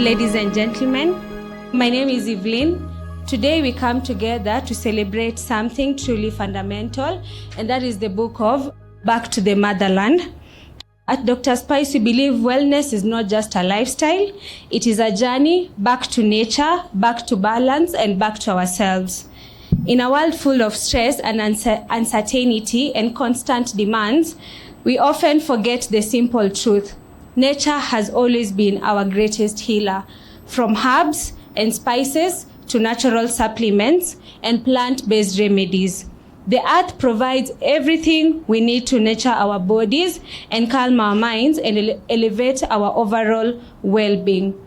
Ladies and gentlemen, my name is Evelyn. Today we come together to celebrate something truly fundamental, and that is the book of Back to the Motherland. At Dr. Spice, we believe wellness is not just a lifestyle, it is a journey back to nature, back to balance, and back to ourselves. In a world full of stress and uncertainty and constant demands, we often forget the simple truth. Nature has always been our greatest healer, from herbs and spices to natural supplements and plant-based remedies. The earth provides everything we need to nurture our bodies and calm our minds and elevate our overall well-being.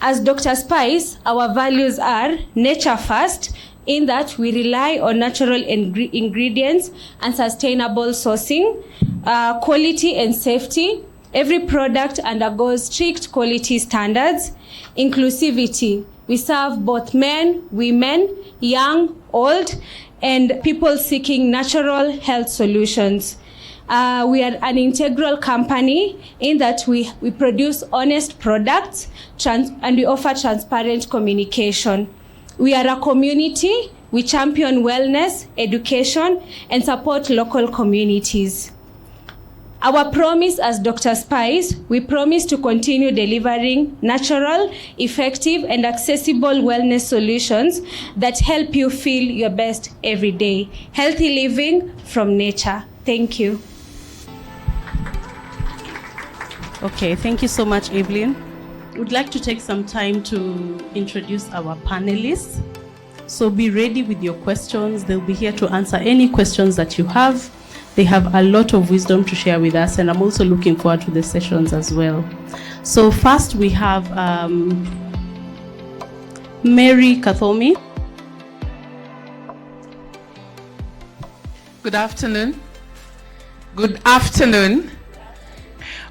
As Dr. Spice, our values are nature first, in that we rely on natural ingredients and sustainable sourcing, quality and safety. Every product undergoes strict quality standards. Inclusivity. We serve both men, women, young, old, and people seeking natural health solutions. We are an integral company in that we produce honest products and we offer transparent communication. We are a community. We champion wellness, education, and support local communities. Our promise as Dr. Spice, we promise to continue delivering natural, effective, and accessible wellness solutions that help you feel your best every day. Healthy living from nature. Thank you. Okay, thank you so much, Evelyn. We'd like to take some time to introduce our panelists. So be ready with your questions. They'll be here to answer any questions that you have. They have a lot of wisdom to share with us, and I'm also looking forward to the sessions as well. So first we have Mary Kathomi. Good afternoon. Good afternoon.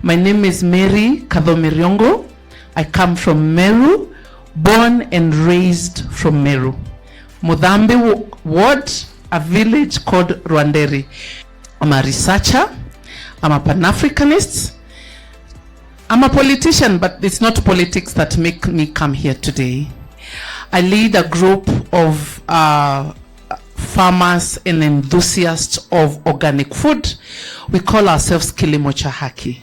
My name is Mary Kathomi Ryongo. I come from Meru, born and raised from Meru. Mudhambi Ward, a village called Rwanderi. I'm a researcher, I'm a Pan-Africanist, I'm a politician, but it's not politics that make me come here today. I lead a group of farmers and enthusiasts of organic food. We call ourselves Kilimo cha Haki.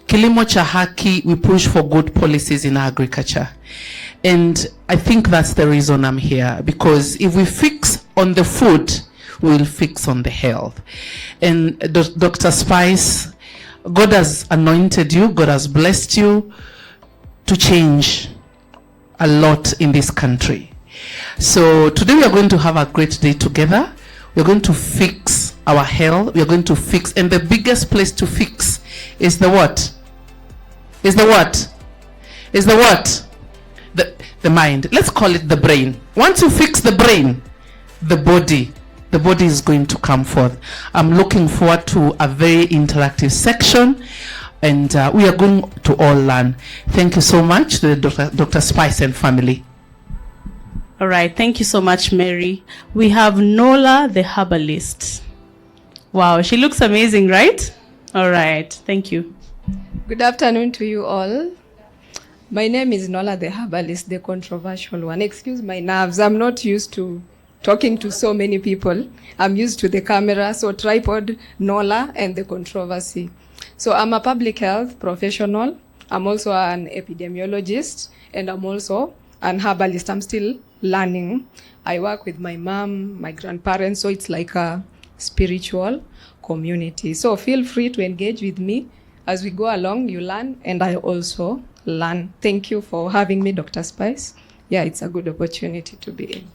Kilimo cha haki, we push for good policies in agriculture. And I think that's the reason I'm here, because if we fix on the food, we will fix on the health. And Dr. Spice, God has anointed you, God has blessed you to change a lot in this country. So today we are going to have a great day together. We're going to fix our health. We're going to fix, and the biggest place to fix is the what? Is the what? Is the what? The mind. Let's call it the brain. Once you fix the brain, the body is going to come forth. I'm looking forward to a very interactive section, and we are going to all learn. Thank you so much to the Dr. Spice and family. All right, thank you so much, Mary. We have Nola, the herbalist. Wow, she looks amazing, right? All right, thank you. Good afternoon to you all. My name is Nola, the herbalist, the controversial one. Excuse my nerves. I'm not used to talking to so many people. I'm used to the camera, so tripod, Nola, and the controversy. So I'm a public health professional. I'm also an epidemiologist, and I'm also an herbalist. I'm still learning. I work with my mom, my grandparents, so it's like a spiritual community. So feel free to engage with me. As we go along, you learn, and I also learn. Thank you for having me, Dr. Spice. Yeah, it's a good opportunity to be in.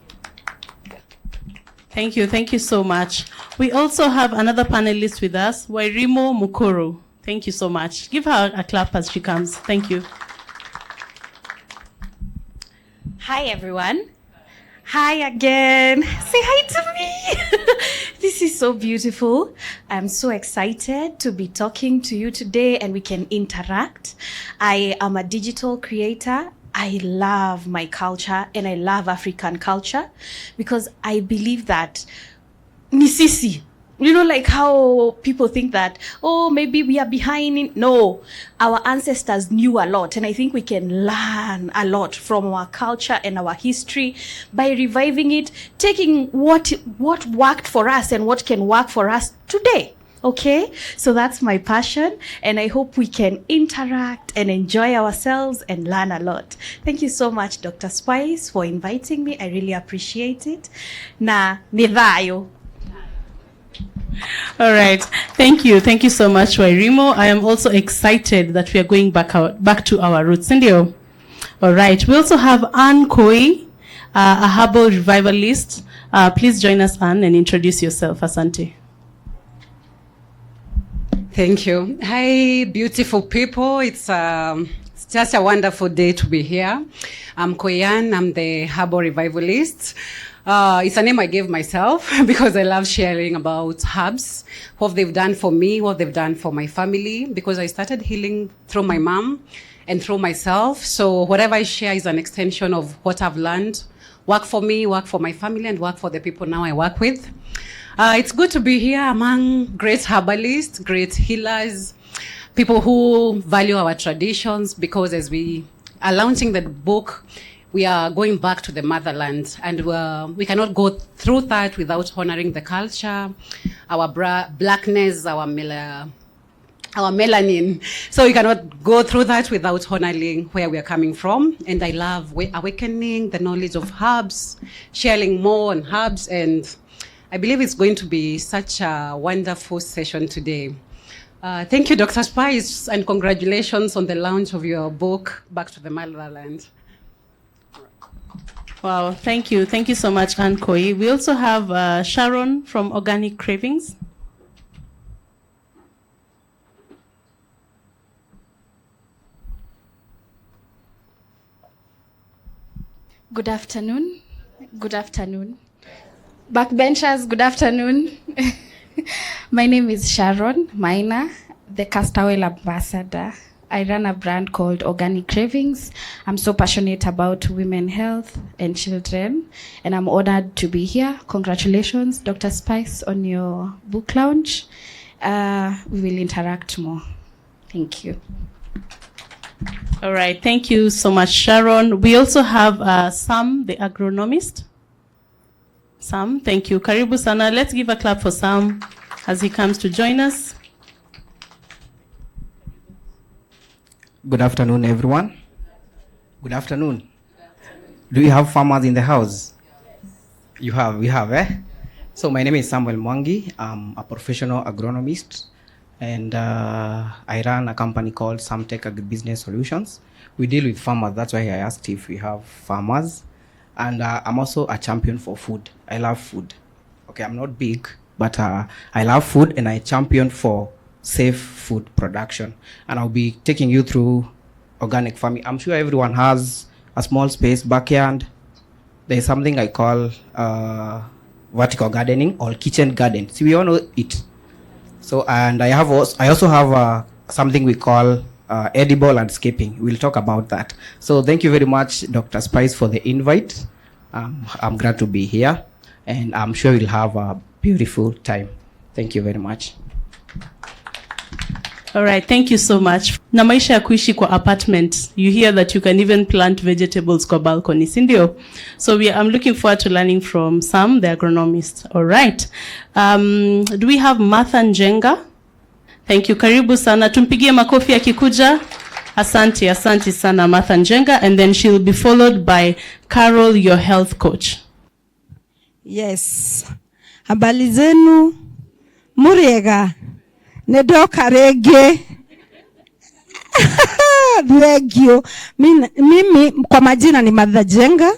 Thank you so much. We also have another panelist with us, Wairimo Mukuru. Thank you so much. Give her a clap as she comes. Thank you. Hi, everyone. Hi again. Say hi to me. This is so beautiful. I'm so excited to be talking to you today and we can interact. I am a digital creator. I love my culture and I love African culture because I believe that Nisisi, you know, like how people think that, oh, maybe we are behind it. No, our ancestors knew a lot. And I think we can learn a lot from our culture and our history by reviving it, taking what worked for us and what can work for us today. Okay, so that's my passion, and I hope we can interact and enjoy ourselves and learn a lot. Thank you so much, Dr. Spice, for inviting me. I really appreciate it. Na nidhayo. All right. Thank you. Thank you so much, Wairimo. I am also excited that we are going back to our roots. Indio. All right. We also have Anne Koi, a herbal revivalist. Please join us, Anne, and introduce yourself. Asante. Thank you. Hi, beautiful people. It's just a wonderful day to be here. I'm Koyan. I'm the herbal revivalist. It's a name I gave myself because I love sharing about herbs, what they've done for me, what they've done for my family, because I started healing through my mom and through myself. So whatever I share is an extension of what I've learned. Work for me, work for my family, and work for the people now I work with. It's good to be here among great herbalists, great healers, people who value our traditions, because as we are launching the book, we are going back to the motherland, and we cannot go through that without honoring the culture, our blackness, our melanin. So we cannot go through that without honoring where we are coming from. And I love awakening the knowledge of herbs, sharing more on herbs, and I believe it's going to be such a wonderful session today. Thank you, Dr. Spice, and congratulations on the launch of your book, Back to the Motherland. Wow, thank you. Thank you so much, Anne Koi. We also have Sharon from Organic Cravings. Good afternoon. Good afternoon. Backbenchers, good afternoon. My name is Sharon Maina, the castor oil ambassador. I run a brand called Organic Cravings. I'm so passionate about women health and children, and I'm honored to be here. Congratulations, Dr. Spice, on your book launch. We will interact more. Thank you. All right, thank you so much, Sharon. We also have Sam, the agronomist. Sam, thank you. Karibu sana. Let's give a clap for Sam as he comes to join us. Good afternoon, everyone. Good afternoon. Do you have farmers in the house? You have, we have, eh? So my name is Samuel Mwangi. I'm a professional agronomist, and I run a company called Samtech Agribusiness Solutions. We deal with farmers. That's why I asked if we have farmers. And I'm also a champion for food. I love food. Okay, I'm not big, but I love food, and I champion for safe food production. And I'll be taking you through organic farming. I'm sure everyone has a small space, backyard. There's something I call vertical gardening or kitchen garden. See, we all know it. So, and I also have something we call edible landscaping. We'll talk about that. So thank you very much, Dr. Spice, for the invite. I'm glad to be here, and I'm sure we'll have a beautiful time. Thank you very much. All right, thank you so much. Na maisha ya kuishi kwa apartment, you hear that you can even plant vegetables kwa balcony, sindio? So I'm looking forward to learning from Sam, the agronomist. All right. Do we have Martha Njenga? Thank you. Karibu sana. Tumpigie makofi akikuja. Asante sana Martha Njenga, and then she'll be followed by Carol, your health coach. Yes. Habari zenu muriega nedoka rege. Thank you. Mimi kwa majina ni Martha Njenga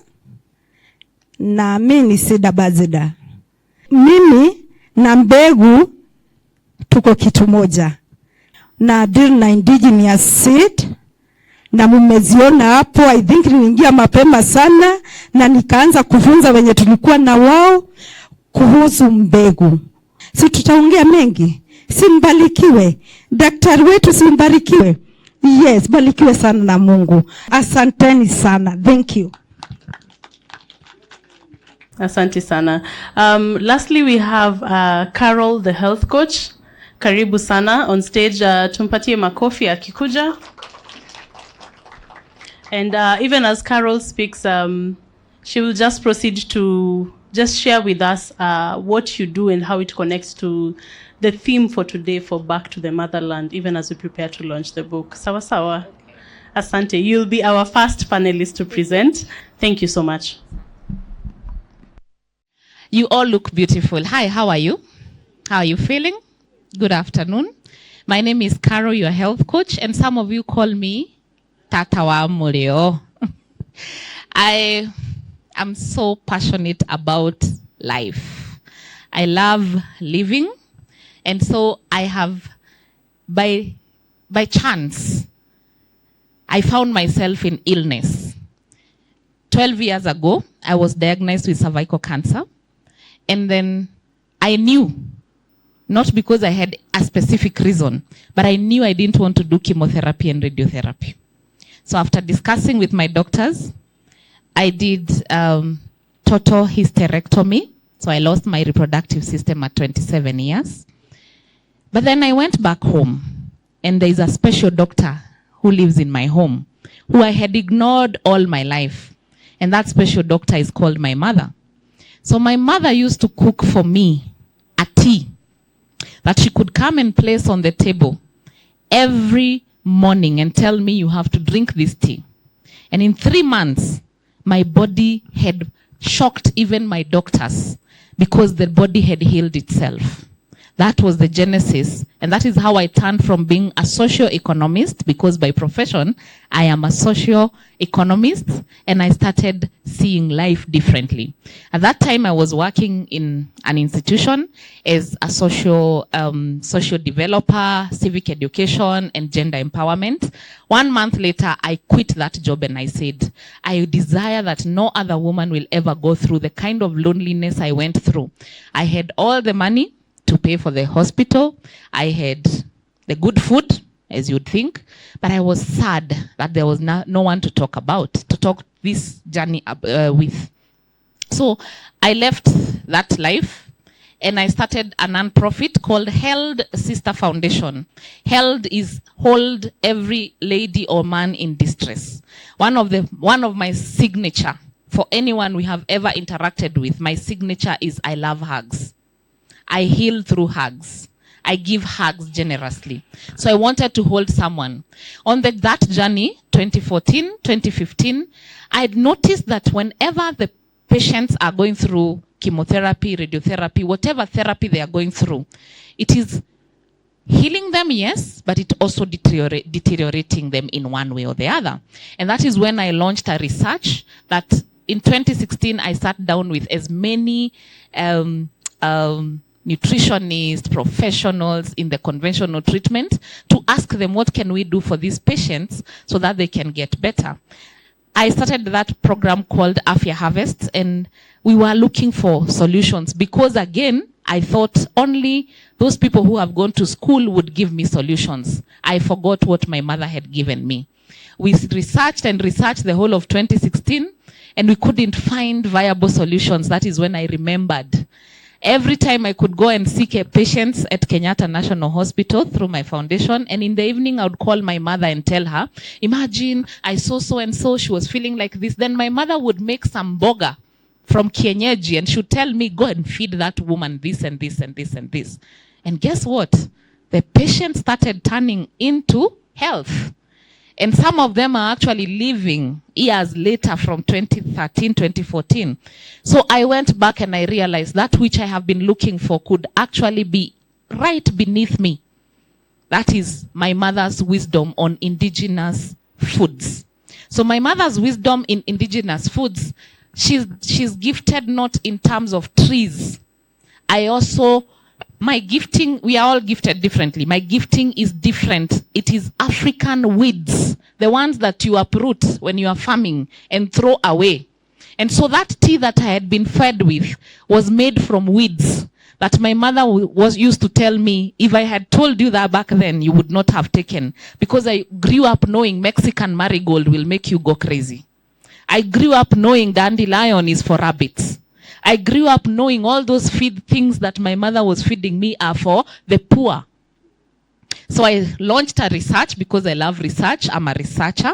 na mimi ni Sida Bazida. Mimi na mbegu tuko kitu moja, na deal na indigenous seed, na mumeziona hapo. I think niliingia mapema sana na nikaanza kufunza wenye tulikuwa na wao kuhusu mbegu. Si tutaongea mengi. Simbarikiwe daktari wetu, simbarikiwe. Yes, barikiwe sana na Mungu. Asanteni sana. Thank you. Asante sana. Lastly, we have Carol, the health coach. Karibu sana on stage. Tumpatie makofi akikuja. And even as Carol speaks, she will just proceed to just share with us what you do and how it connects to the theme for today, for Back to the Motherland, even as we prepare to launch the book. Sawa sawa. Asante. You'll be our first panelist to present. Thank you so much. You all look beautiful. Hi, how are you? How are you feeling? Good afternoon. My name is Carol, your health coach, and some of you call me Tata wa Mulio. I am so passionate about life. I love living, and so I have, by chance, I found myself in illness. 12 years ago, I was diagnosed with cervical cancer. And then I knew, not because I had a specific reason, but I knew I didn't want to do chemotherapy and radiotherapy. So after discussing with my doctors, I did total hysterectomy. So I lost my reproductive system at 27 years. But then I went back home, and there is a special doctor who lives in my home, who I had ignored all my life. And that special doctor is called my mother. So my mother used to cook for me a tea that she could come and place on the table every morning and tell me, you have to drink this tea. And in 3 months, my body had shocked even my doctors because the body had healed itself. That was the genesis. And that is how I turned from being a socio-economist, because by profession, I am a socio-economist, and I started seeing life differently. At that time, I was working in an institution as a social developer, civic education, and gender empowerment. 1 month later, I quit that job, and I said, I desire that no other woman will ever go through the kind of loneliness I went through. I had all the money to pay for the hospital. I had the good food, as you'd think, but I was sad that there was no one to talk this journey with. So I left that life, and I started a non-profit called Held Sister Foundation. Held is hold every lady or man in distress. One of my signature, for anyone we have ever interacted with, my signature is I love hugs. I heal through hugs. I give hugs generously. So I wanted to hold someone. On that journey, 2014, 2015, I had noticed that whenever the patients are going through chemotherapy, radiotherapy, whatever therapy they are going through, it is healing them, yes, but it also deteriorating them in one way or the other. And that is when I launched a research that in 2016, I sat down with as many nutritionists, professionals in the conventional treatment to ask them what can we do for these patients so that they can get better. I started that program called Afya Harvest, and we were looking for solutions because, again, I thought only those people who have gone to school would give me solutions. I forgot what my mother had given me. We researched and researched the whole of 2016, and we couldn't find viable solutions. That is when I remembered. Every time I could go and seek a patient at Kenyatta National Hospital through my foundation, and in the evening I would call my mother and tell her, imagine I saw so-and-so, she was feeling like this. Then my mother would make some boga from kienyeji and she would tell me, go and feed that woman this and this and this and this. And guess what? The patient started turning into health. And some of them are actually living years later from 2013, 2014. So I went back and I realized that which I have been looking for could actually be right beneath me. That is my mother's wisdom on indigenous foods. So my mother's wisdom in indigenous foods, she's gifted not in terms of trees. My gifting, we are all gifted differently. My gifting is different. It is African weeds, the ones that you uproot when you are farming and throw away. And so that tea that I had been fed with was made from weeds that my mother used to tell me, if I had told you that back then, you would not have taken. Because I grew up knowing Mexican marigold will make you go crazy. I grew up knowing dandelion is for rabbits. I grew up knowing all those things that my mother was feeding me are for the poor. So I launched a research because I love research. I'm a researcher.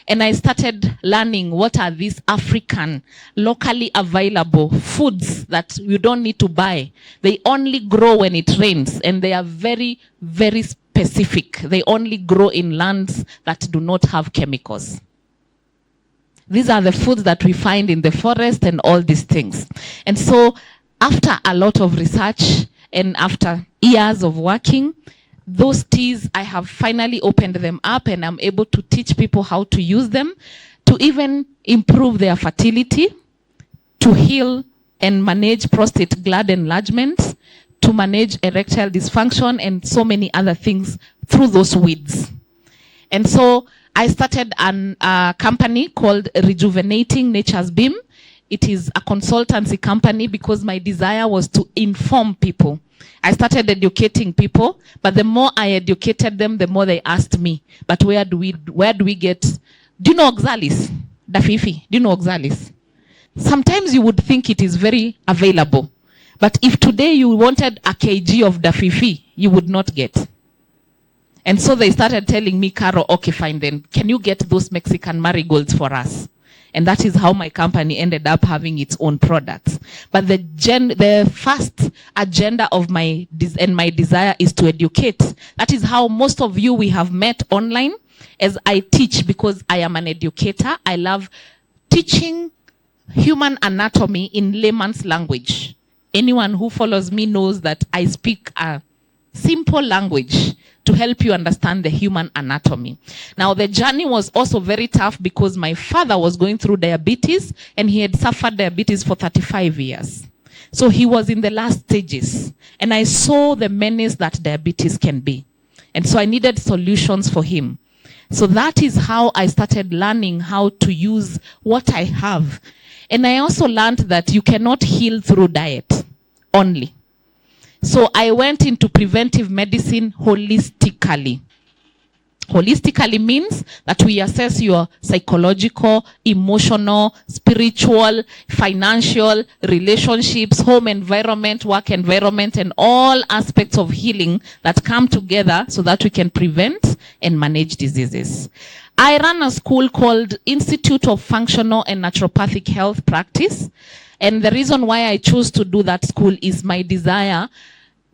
And I started learning what are these African, locally available foods that you don't need to buy. They only grow when it rains, and they are very, very specific. They only grow in lands that do not have chemicals. These are the foods that we find in the forest and all these things. And so after a lot of research and after years of working, those teas, I have finally opened them up and I'm able to teach people how to use them to even improve their fertility, to heal and manage prostate gland enlargement, to manage erectile dysfunction and so many other things through those weeds. And so I started a company called Rejuvenating Nature's Beam. It is a consultancy company because my desire was to inform people. I started educating people, but the more I educated them, the more they asked me, but where do we get, do you know oxalis? Dafifi, do you know oxalis? Sometimes you would think it is very available, but if today you wanted a kg of dafifi, you would not get. And so they started telling me, Caro, okay, fine then, can you get those Mexican marigolds for us? And that is how my company ended up having its own products. But the first agenda of my desire is to educate. That is how most of you we have met online as I teach, because I am an educator. I love teaching human anatomy in layman's language. Anyone who follows me knows that I speak a simple language to help you understand the human anatomy. Now, the journey was also very tough because my father was going through diabetes and he had suffered diabetes for 35 years. So he was in the last stages. And I saw the menace that diabetes can be. And so I needed solutions for him. So that is how I started learning how to use what I have. And I also learned that you cannot heal through diet only. So I went into preventive medicine holistically. Holistically means that we assess your psychological, emotional, spiritual, financial, relationships, home environment, work environment, and all aspects of healing that come together so that we can prevent and manage diseases. I run a school called Institute of Functional and Naturopathic Health Practice. And the reason why I chose to do that school is my desire.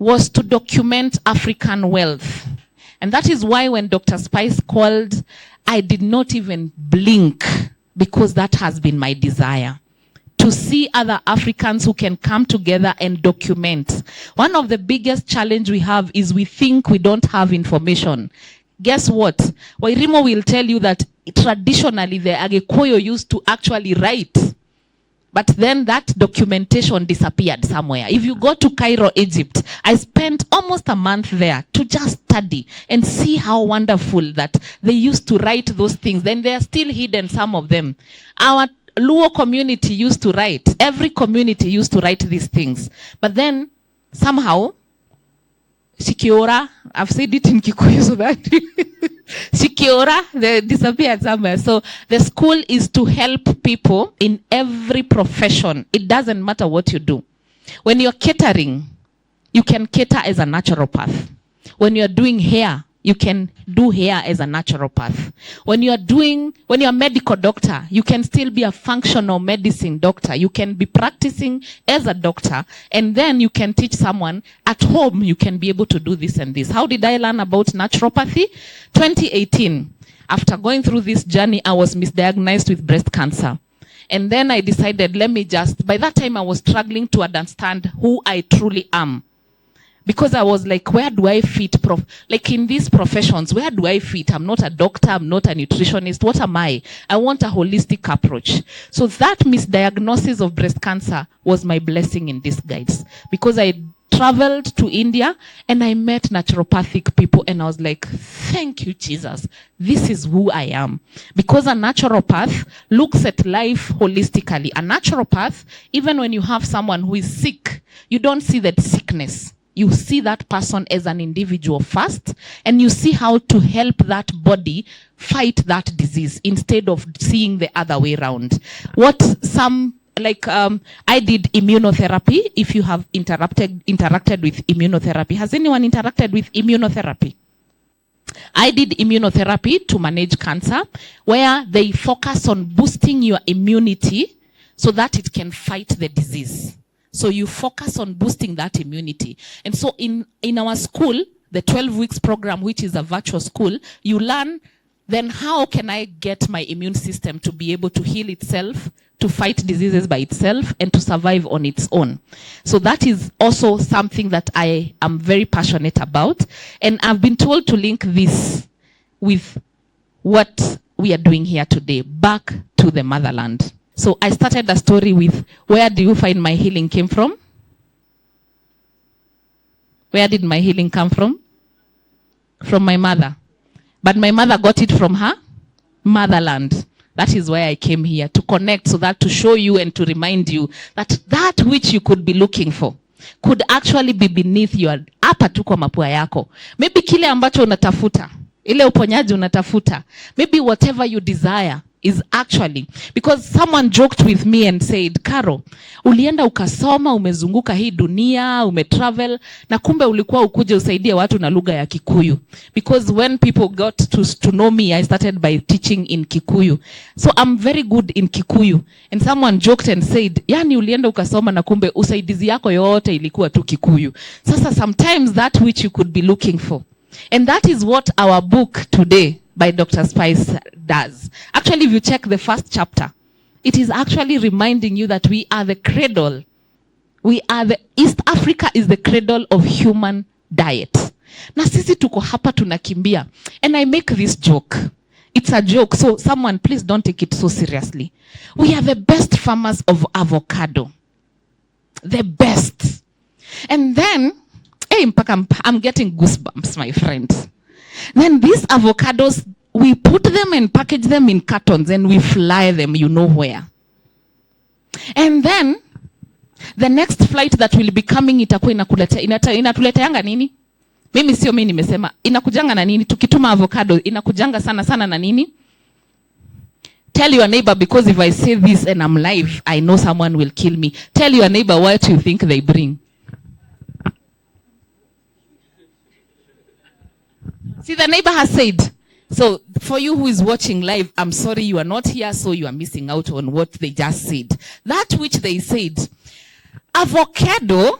was to document African wealth. And that is why when Dr. Spice called, I did not even blink, because that has been my desire. To see other Africans who can come together and document. One of the biggest challenge we have is we think we don't have information. Guess what? Wairimo will tell you that traditionally the Agikuyu used to actually write. But then that documentation disappeared somewhere. If you go to Cairo, Egypt, I spent almost a month there to just study and see how wonderful that they used to write those things. Then they are still hidden, some of them. Our Luo community used to write. Every community used to write these things. But then, somehow, Sikiora, I've said it in Kikuyu so that Sikiora, they disappeared somewhere. So the school is to help people in every profession. It doesn't matter what you do. When you're catering, you can cater as a naturopath. When you're doing hair, you can do hair as a naturopath. When you're a medical doctor, you can still be a functional medicine doctor. You can be practicing as a doctor, and then you can teach someone at home. You can be able to do this and this. How did I learn about naturopathy? 2018. After going through this journey, I was misdiagnosed with breast cancer. And then I decided, by that time I was struggling to understand who I truly am. Because I was like, where do I fit? Like in these professions, where do I fit? I'm not a doctor. I'm not a nutritionist. What am I? I want a holistic approach. So that misdiagnosis of breast cancer was my blessing in disguise. Because I traveled to India and I met naturopathic people and I was like, thank you, Jesus. This is who I am. Because a naturopath looks at life holistically. A naturopath, even when you have someone who is sick, you don't see that sickness. You see that person as an individual first, and you see how to help that body fight that disease instead of seeing the other way around. I did immunotherapy. If you have interacted with immunotherapy, has anyone interacted with immunotherapy? I did immunotherapy to manage cancer, where they focus on boosting your immunity so that it can fight the disease. So you focus on boosting that immunity. And so in our school, the 12 weeks program, which is a virtual school, you learn then how can I get my immune system to be able to heal itself, to fight diseases by itself, and to survive on its own. So that is also something that I am very passionate about. And I've been told to link this with what we are doing here today, back to the motherland. So I started a story with, where do you find my healing came from? Where did my healing come from? From my mother. But my mother got it from her motherland. That is why I came here, to connect, so that to show you and to remind you that that which you could be looking for could actually be beneath your, hapa tu kwa mapua yako. Maybe kile ambacho unatafuta, ile uponyaji unatafuta, maybe whatever you desire is actually, because someone joked with me and said, Caro, ulienda ukasoma, umezunguka hii dunia, umetravel, na kumbe ulikuwa ukuje usaidie watu na lugha ya Kikuyu. Because when people got to know me, I started by teaching in Kikuyu. So I'm very good in Kikuyu. And someone joked and said, yani ulienda ukasoma na kumbe usaidizi yako yote ilikuwa tu Kikuyu. Sasa sometimes that which you could be looking for. And that is what our book today by Dr. Spice does. Actually, if you check the first chapter, it is actually reminding you that we are the cradle. East Africa is the cradle of human diet. Na sisi tuko hapa tunakimbia. And I make this joke. It's a joke, so someone please don't take it so seriously. We are the best farmers of avocado. The best. And then, I'm getting goosebumps, my friends. Then these avocados, we put them and package them in cartons and we fly them, you know where. And then, the next flight that will be coming itakuwa inatuleteanga nini? Mimi sio mimi nimesema. Inakujanga na nini? Tukituma avocado, inakujanga sana sana na nini? Tell your neighbor, because if I say this and I'm live, I know someone will kill me. Tell your neighbor what you think they bring. See, the neighbor has said. So for you who is watching live, I'm sorry you are not here, so you are missing out on what they just said. That which they said, avocado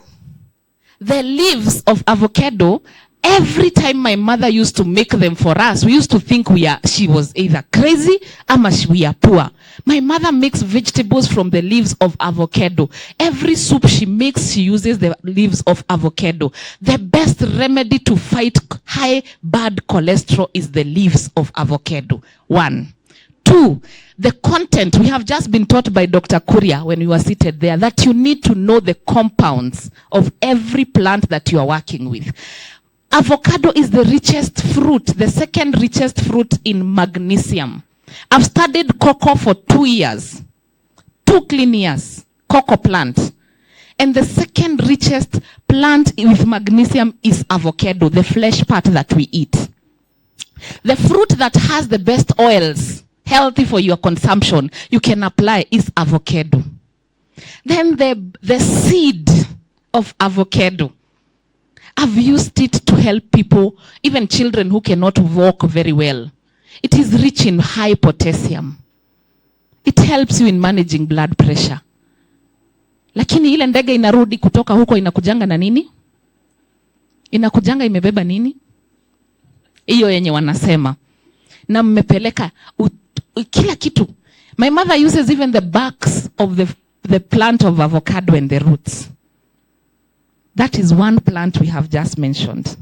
The leaves of avocado, every time my mother used to make them for us, we used to think she was either crazy or we are poor. My mother makes vegetables from the leaves of avocado. Every soup she makes, she uses the leaves of avocado. The best remedy to fight high bad cholesterol is the leaves of avocado. 1. 2, the content. We have just been taught by Dr. Kuria when we were seated there that you need to know the compounds of every plant that you are working with. Avocado is the richest fruit, the second richest fruit in magnesium. I've studied cocoa for 2 years, 2 clean years, cocoa plant. And the second richest plant with magnesium is avocado, the flesh part that we eat. The fruit that has the best oils, healthy for your consumption, you can apply, is avocado. Then the seed of avocado, I've used it to help people, even children who cannot walk very well. It is rich in high potassium. It helps you in managing blood pressure. Lakini ile ndege inarudi kutoka huko inakujanga na nini? Inakujanga imebeba nini? Iyo yenye wanasema. Na mmepeleka kila kitu. My mother uses even the barks of the plant of avocado and the roots. That is one plant we have just mentioned.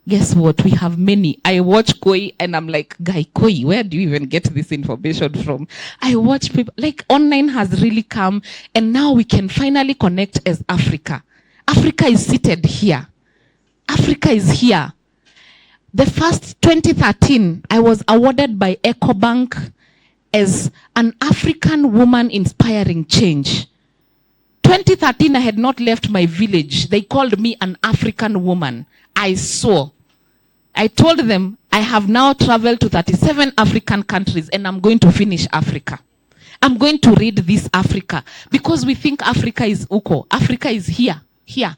Guess what? We have many. I watch Koi and I'm like, Guy, Koi, where do you even get this information from? I watch people, like online has really come and now we can finally connect as Africa. Africa is seated here. Africa is here. The first 2013, I was awarded by EcoBank as an African woman inspiring change. 2013, I had not left my village. They called me an African woman. I saw. I told them, I have now traveled to 37 African countries and I'm going to finish Africa. I'm going to read this Africa because we think Africa is Uko. Africa is here, here.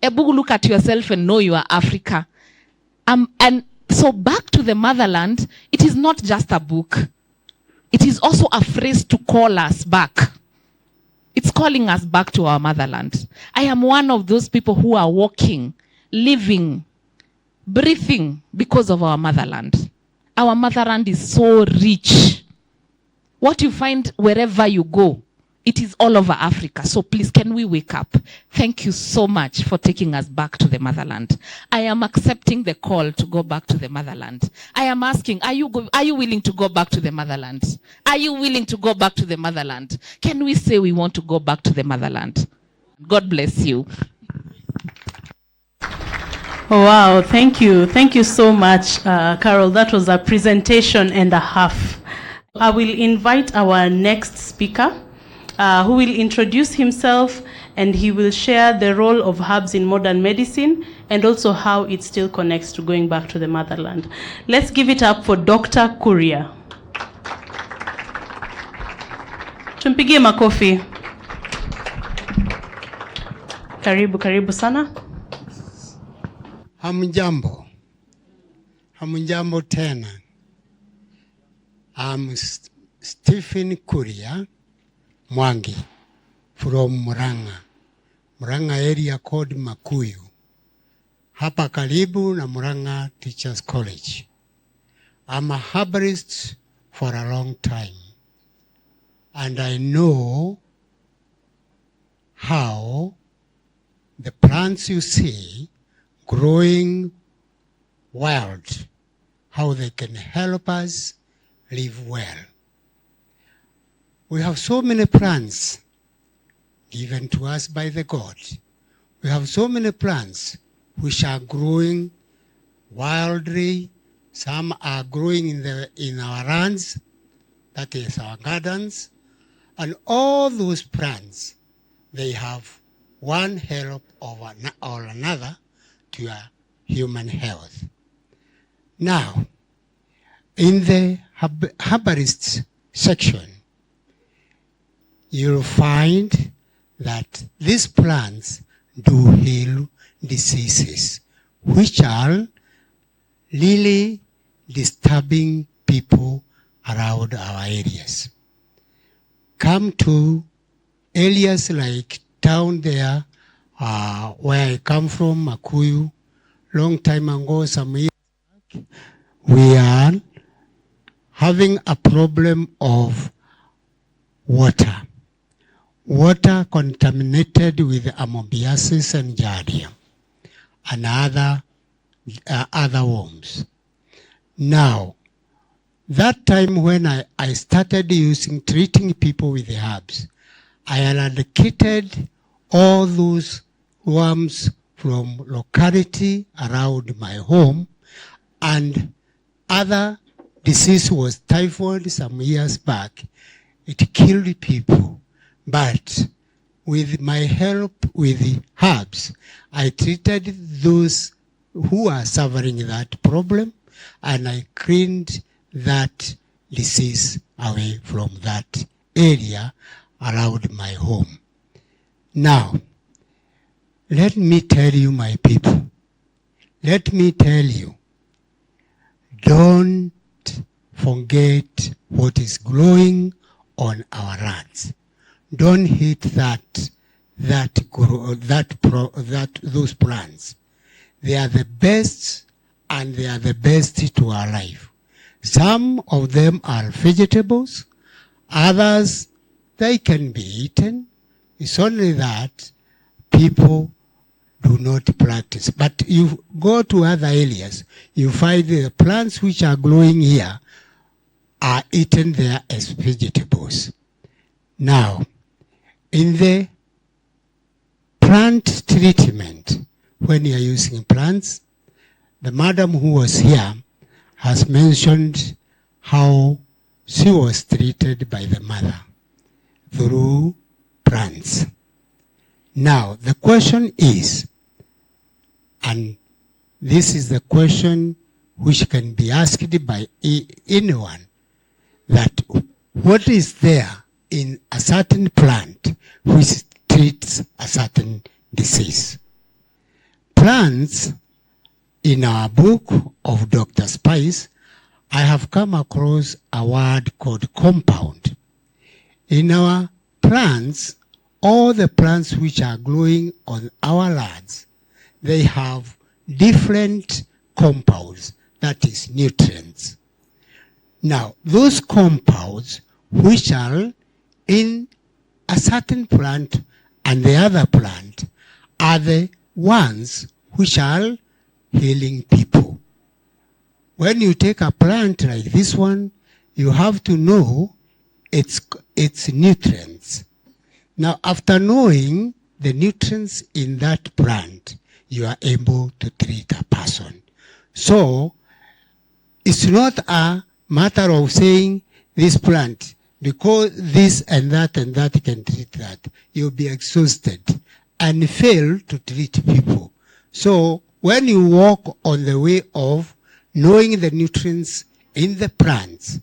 Ebu, look at yourself and know you are Africa. And so back to the motherland, it is not just a book. It is also a phrase to call us back. It's calling us back to our motherland. I am one of those people who are walking, living, breathing because of our motherland. Our motherland is so rich. What you find wherever you go, it is all over Africa. So please, can we wake up? Thank you so much for taking us back to the motherland. I am accepting the call to go back to the motherland. I am asking, are you willing to go back to the motherland? Are you willing to go back to the motherland? Can we say we want to go back to the motherland? God bless you. Oh, wow, thank you. Thank you so much, Carol. That was a presentation and a half. I will invite our next speaker, who will introduce himself and he will share the role of herbs in modern medicine and also how it still connects to going back to the motherland. Let's give it up for Dr. Kuria. Tumpigie makofi. Karibu, karibu sana. Hamjambo. Hamjambo tena. I'm Stephen Kuria Mwangi from Murang'a. Murang'a area called Makuyu. Hapa karibu na Murang'a Teachers College. I'm a herbalist for a long time. And I know how the plants you see growing wild, how they can help us live well. We have so many plants given to us by the God. We have so many plants which are growing wildly. Some are growing in our lands, that is our gardens. And all those plants, they have one help or another to your human health. Now, in the herbalist section, you'll find that these plants do heal diseases which are really disturbing people around our areas. Come to areas like down there, where I come from, Makuyu, long time ago, some years back, we are having a problem of water. Water contaminated with amoebiasis and giardia and other worms. Now, that time when I started treating people with the herbs, I eradicated all those worms from locality around my home, and other disease was typhoid some years back. It killed people. But with my help with the herbs, I treated those who are suffering that problem, and I cleaned that disease away from that area around my home. Now, let me tell you, my people, let me tell you, don't forget what is growing on our lands. Don't hate those plants. They are the best, and they are the best to our life. Some of them are vegetables, others they can be eaten. It's only that people do not practice. But you go to other areas, you find the plants which are growing here are eaten there as vegetables. Now, in the plant treatment, when you are using plants, the madam who was here has mentioned how she was treated by the mother through plants. Now, the question is, and this is the question which can be asked by anyone, that what is there in a certain plant which treats a certain disease? Plants, in our book of Dr. Spice, I have come across a word called compound. In our plants, all the plants which are growing on our lands, they have different compounds, that is nutrients. Now, those compounds which are in a certain plant and the other plant are the ones which are healing people. When you take a plant like this one, you have to know its nutrients. Now, after knowing the nutrients in that plant, you are able to treat a person. So, it's not a matter of saying this plant, because this and that can treat that. You'll be exhausted and fail to treat people. So, when you walk on the way of knowing the nutrients in the plants,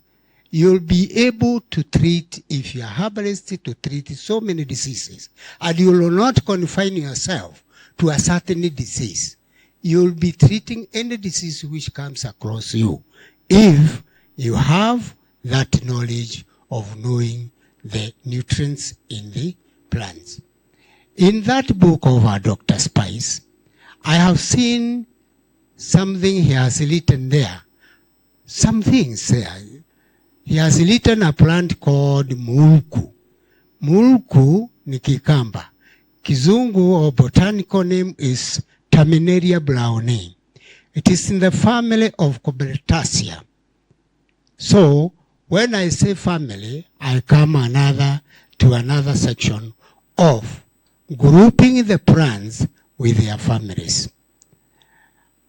you'll be able to treat, if you are herbalist, to treat so many diseases. And you will not confine yourself to a certain disease. You'll be treating any disease which comes across you, if you have that knowledge of knowing the nutrients in the plants. In that book of our Dr. Spice, I have seen something he has written there. Some things there. He has written a plant called mulku. Mulku ni kikamba. Kizungu or botanical name is Terminaria brownie. It is in the family of Cobertaceae. So, when I say family, I come to another section of grouping the plants with their families.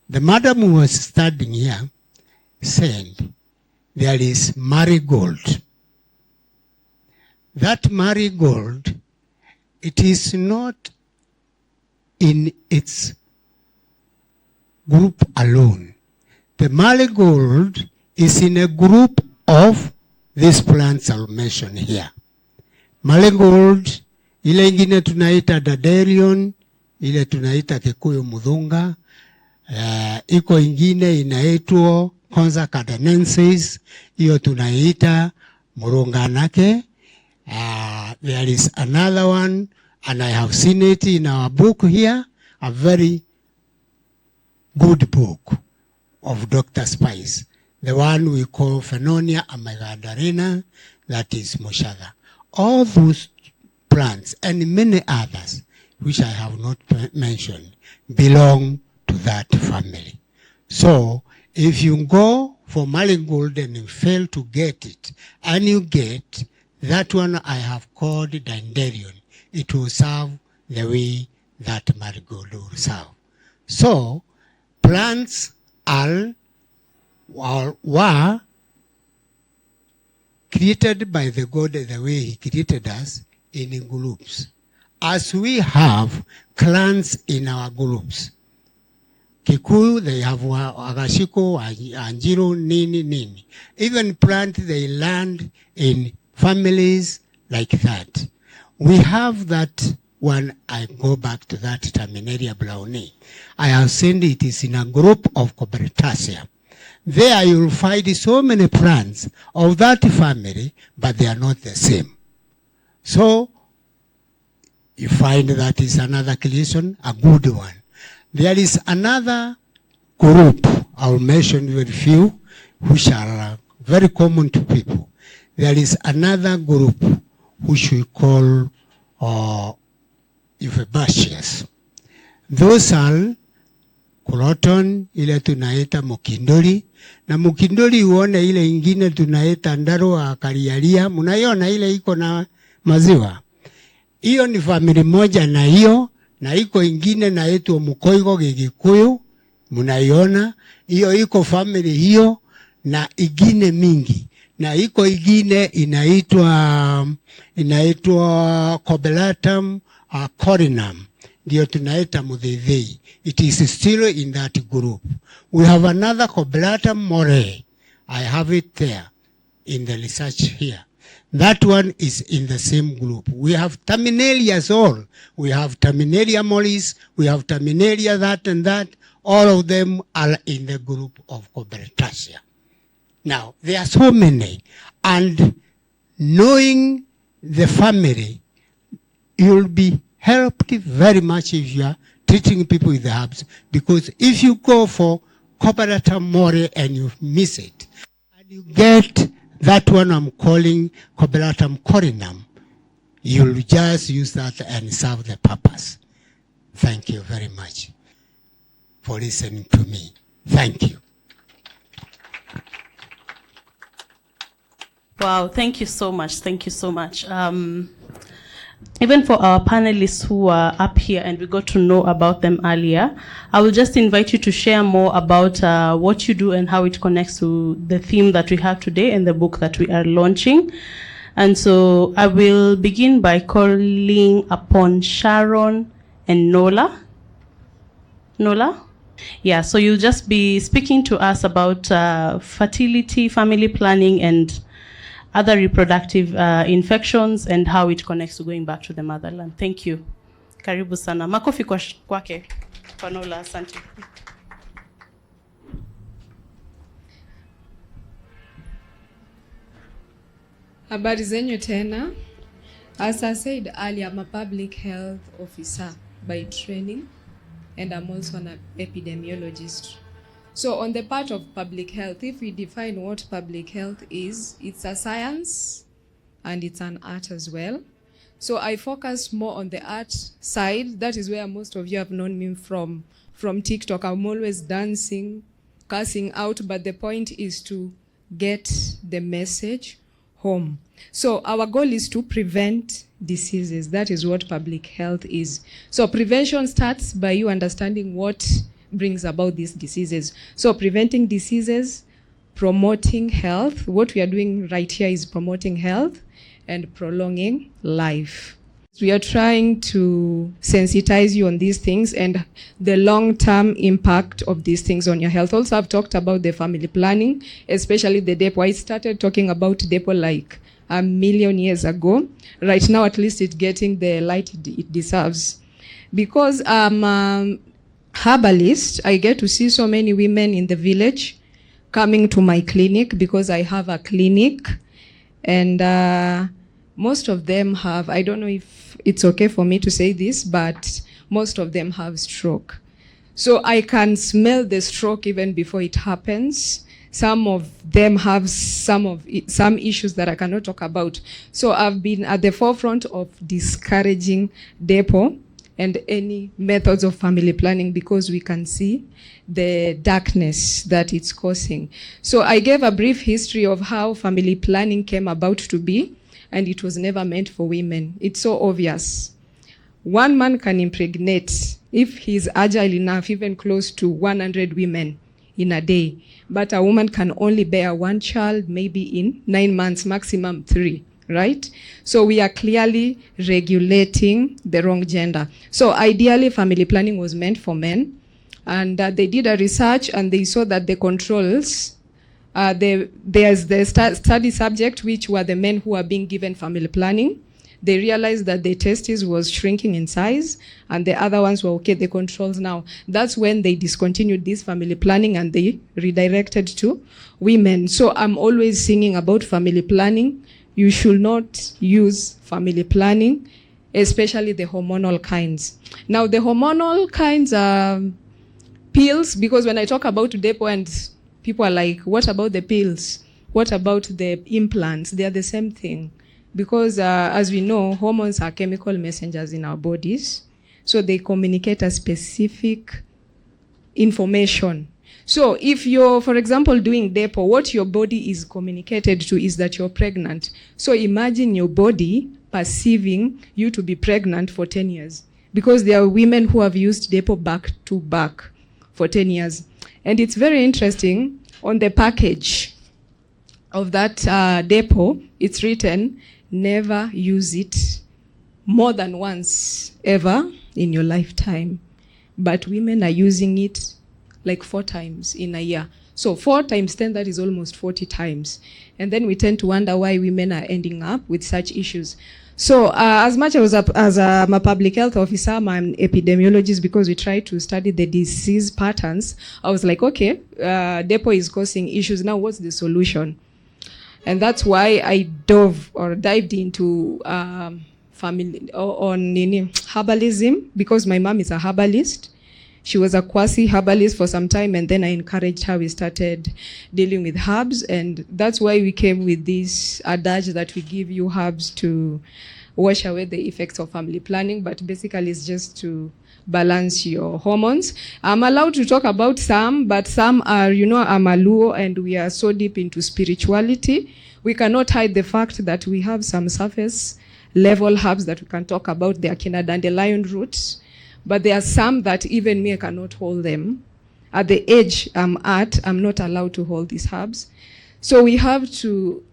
The madam who was studying here said there is marigold. That marigold, it is not in its group alone. The marigold is in a group of these plants I'll mention here. Marigold, ile ingine tunaita Dandelion, ile tunaita Kikuyu Mudhunga, iko ingine inaitwa Konza cadenensis, hiyo tunaita Murunganake. There is another one And I have seen it in our book here, a very good book of Dr. Spice, the one we call Phenonia amagadarena, that is Moshada. All those plants and many others, which I have not mentioned, belong to that family. So if you go for marigold and you fail to get it, and you get that one I have called dandelion, it will serve the way that marigold will serve. So plants are or were created by the God the way he created us in groups. As we have clans in our groups. Kikuyu, they have Agashiko, Anjiro, Nini. Even plant, they land in families like that. We have that one, I go back to that Terminaria brownie. I have seen it is in a group of Cobertaceae. There you will find so many plants of that family, but they are not the same. So you find that is another creation, a good one. There is another group, I'll mention very few, which are very common to people. There is another group which we call euphorbiaceae. Those are Croton, ile tunaita mukindoli, na mukindoli uone ile ingine tunaita ndaro akalialia, munaiona ile iko na maziwa. Hiyo ni family moja na hiyo, na iko ingine na yetu mukoigo gigikuyu, munaiona, hiyo iko family hiyo, na ingine mingi. Na iko ingine inaitwa Cobbleatum corinum, ndio tunaita muthithei. It is still in that group. We have another Cobbleatum morae. I have it there in the research here. That one is in the same group. We have Terminalias all. We have Terminalia mollis, we have Terminalia that and that. All of them are in the group of Cobertaceae. Now, there are so many. And knowing the family, you'll be helped very much if you are treating people with the herbs. Because if you go for Cobbleatum morae and you miss it, and you get that one I'm calling Cobbleatum corinum, you'll just use that and serve the purpose. Thank you very much for listening to me. Thank you. Wow, thank you so much. Thank you so much. Even for our panelists who are up here and we got to know about them earlier, I will just invite you to share more about what you do and how it connects to the theme that we have today and the book that we are launching. And so I will begin by calling upon Sharon and Nola. Nola? Yeah, so you'll just be speaking to us about fertility, family planning, and other reproductive infections and how it connects to going back to the motherland. Thank you. Karibu sana. Makofi kwake. Kwa Nola, asante. Habari zenyu tena. As I said earlier, I'm a public health officer by training, and I'm also an epidemiologist. So on the part of public health, if we define what public health is, it's a science and it's an art as well. So I focus more on the art side. That is where most of you have known me from TikTok. I'm always dancing, cussing out, but the point is to get the message home. So our goal is to prevent diseases. That is what public health is. So prevention starts by you understanding what brings about these diseases. So preventing diseases, promoting health. What we are doing right here is promoting health and prolonging life. We are trying to sensitize you on these things and the long-term impact of these things on your health. Also, I've talked about the family planning, especially the DEPO. I started talking about DEPO like 1 million years ago. Right now, at least it's getting the light it deserves. Because herbalist, I get to see so many women in the village coming to my clinic because I have a clinic, and most of them have, I don't know if it's okay for me to say this, but most of them have stroke. So I can smell the stroke even before it happens. Some of them have some issues that I cannot talk about. So I've been at the forefront of discouraging DEPO and any methods of family planning because we can see the darkness that it's causing. So I gave a brief history of how family planning came about to be, and it was never meant for women. It's so obvious. One man can impregnate, if he's agile enough, even close to 100 women in a day. But a woman can only bear one child, maybe in 9 months, maximum 3, right? So we are clearly regulating the wrong gender. So ideally, family planning was meant for men. And they did a research and they saw that the controls, there's the study subject, which were the men who are being given family planning. They realized that the testes was shrinking in size and the other ones were okay, the controls now. That's when they discontinued this family planning and they redirected to women. So I'm always singing about family planning. You should not use family planning, especially the hormonal kinds. Now the hormonal kinds are pills, because when I talk about DEPO and people are like, what about the pills? What about the implants? They are the same thing. Because as we know, hormones are chemical messengers in our bodies. So they communicate a specific information. So if you're, for example, doing DEPO, what your body is communicated to is that you're pregnant. So imagine your body perceiving you to be pregnant for 10 years. Because there are women who have used DEPO back to back for 10 years. And it's very interesting, on the package of that DEPO, it's written, never use it more than once ever in your lifetime. But women are using it like 4 times in a year. So 4 times 10, that is almost 40 times. And then we tend to wonder why women are ending up with such issues. So as much as I'm a public health officer, I'm an epidemiologist because we try to study the disease patterns. I was like, okay, DEPO is causing issues. Now what's the solution? And that's why I dived into family on herbalism, because my mom is a herbalist. She was a quasi-herbalist for some time, and then I encouraged her. We started dealing with herbs, and that's why we came with this adage that we give you herbs to wash away the effects of family planning, but basically it's just to balance your hormones. I'm allowed to talk about some, but some are, I'm a Luo and we are so deep into spirituality. We cannot hide the fact that we have some surface level herbs that we can talk about. They are dandelion roots, but there are some that even me, I cannot hold them. At the age I'm at, I'm not allowed to hold these herbs. So we have to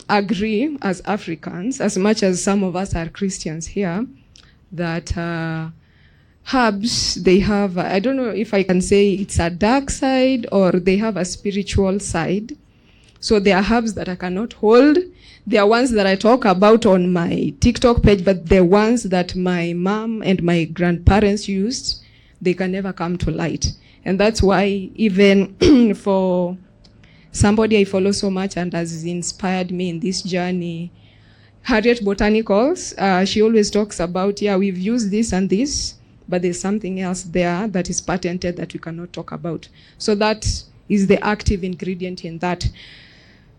agree as Africans, as much as some of us are Christians here, that herbs, they have, I don't know if I can say it's a dark side or they have a spiritual side. So there are herbs that I cannot hold. There are ones that I talk about on my TikTok page, but the ones that my mom and my grandparents used, they can never come to light. And that's why even for somebody I follow so much and has inspired me in this journey, Harriet Botanicals, she always talks about, yeah, we've used this and this, but there's something else there that is patented that we cannot talk about. So that is the active ingredient in that.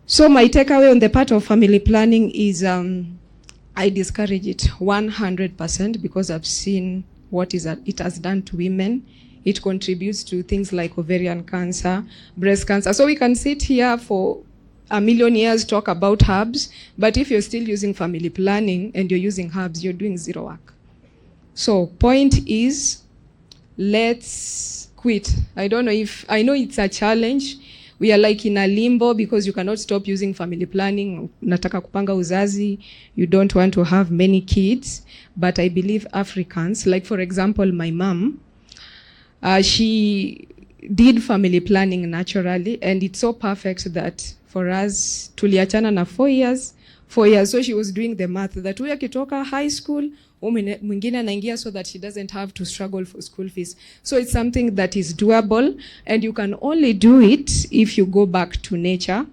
So my takeaway on the part of family planning is I discourage it 100% because I've seen what it has done to women. It contributes to things like ovarian cancer, breast cancer. So we can sit here for a million years, talk about herbs, but if you're still using family planning and you're using herbs, you're doing zero work. So point is, let's quit. I know it's a challenge. We are like in a limbo because you cannot stop using family planning. Nataka kupanga uzazi. You don't want to have many kids. But I believe Africans, like for example, my mom, she did family planning naturally, and it's so perfect that for us, tuliachana na 4 years. So she was doing the math that we akitoka high school, mwingine anaingia so that she doesn't have to struggle for school fees. So it's something that is doable, and you can only do it if you go back to nature.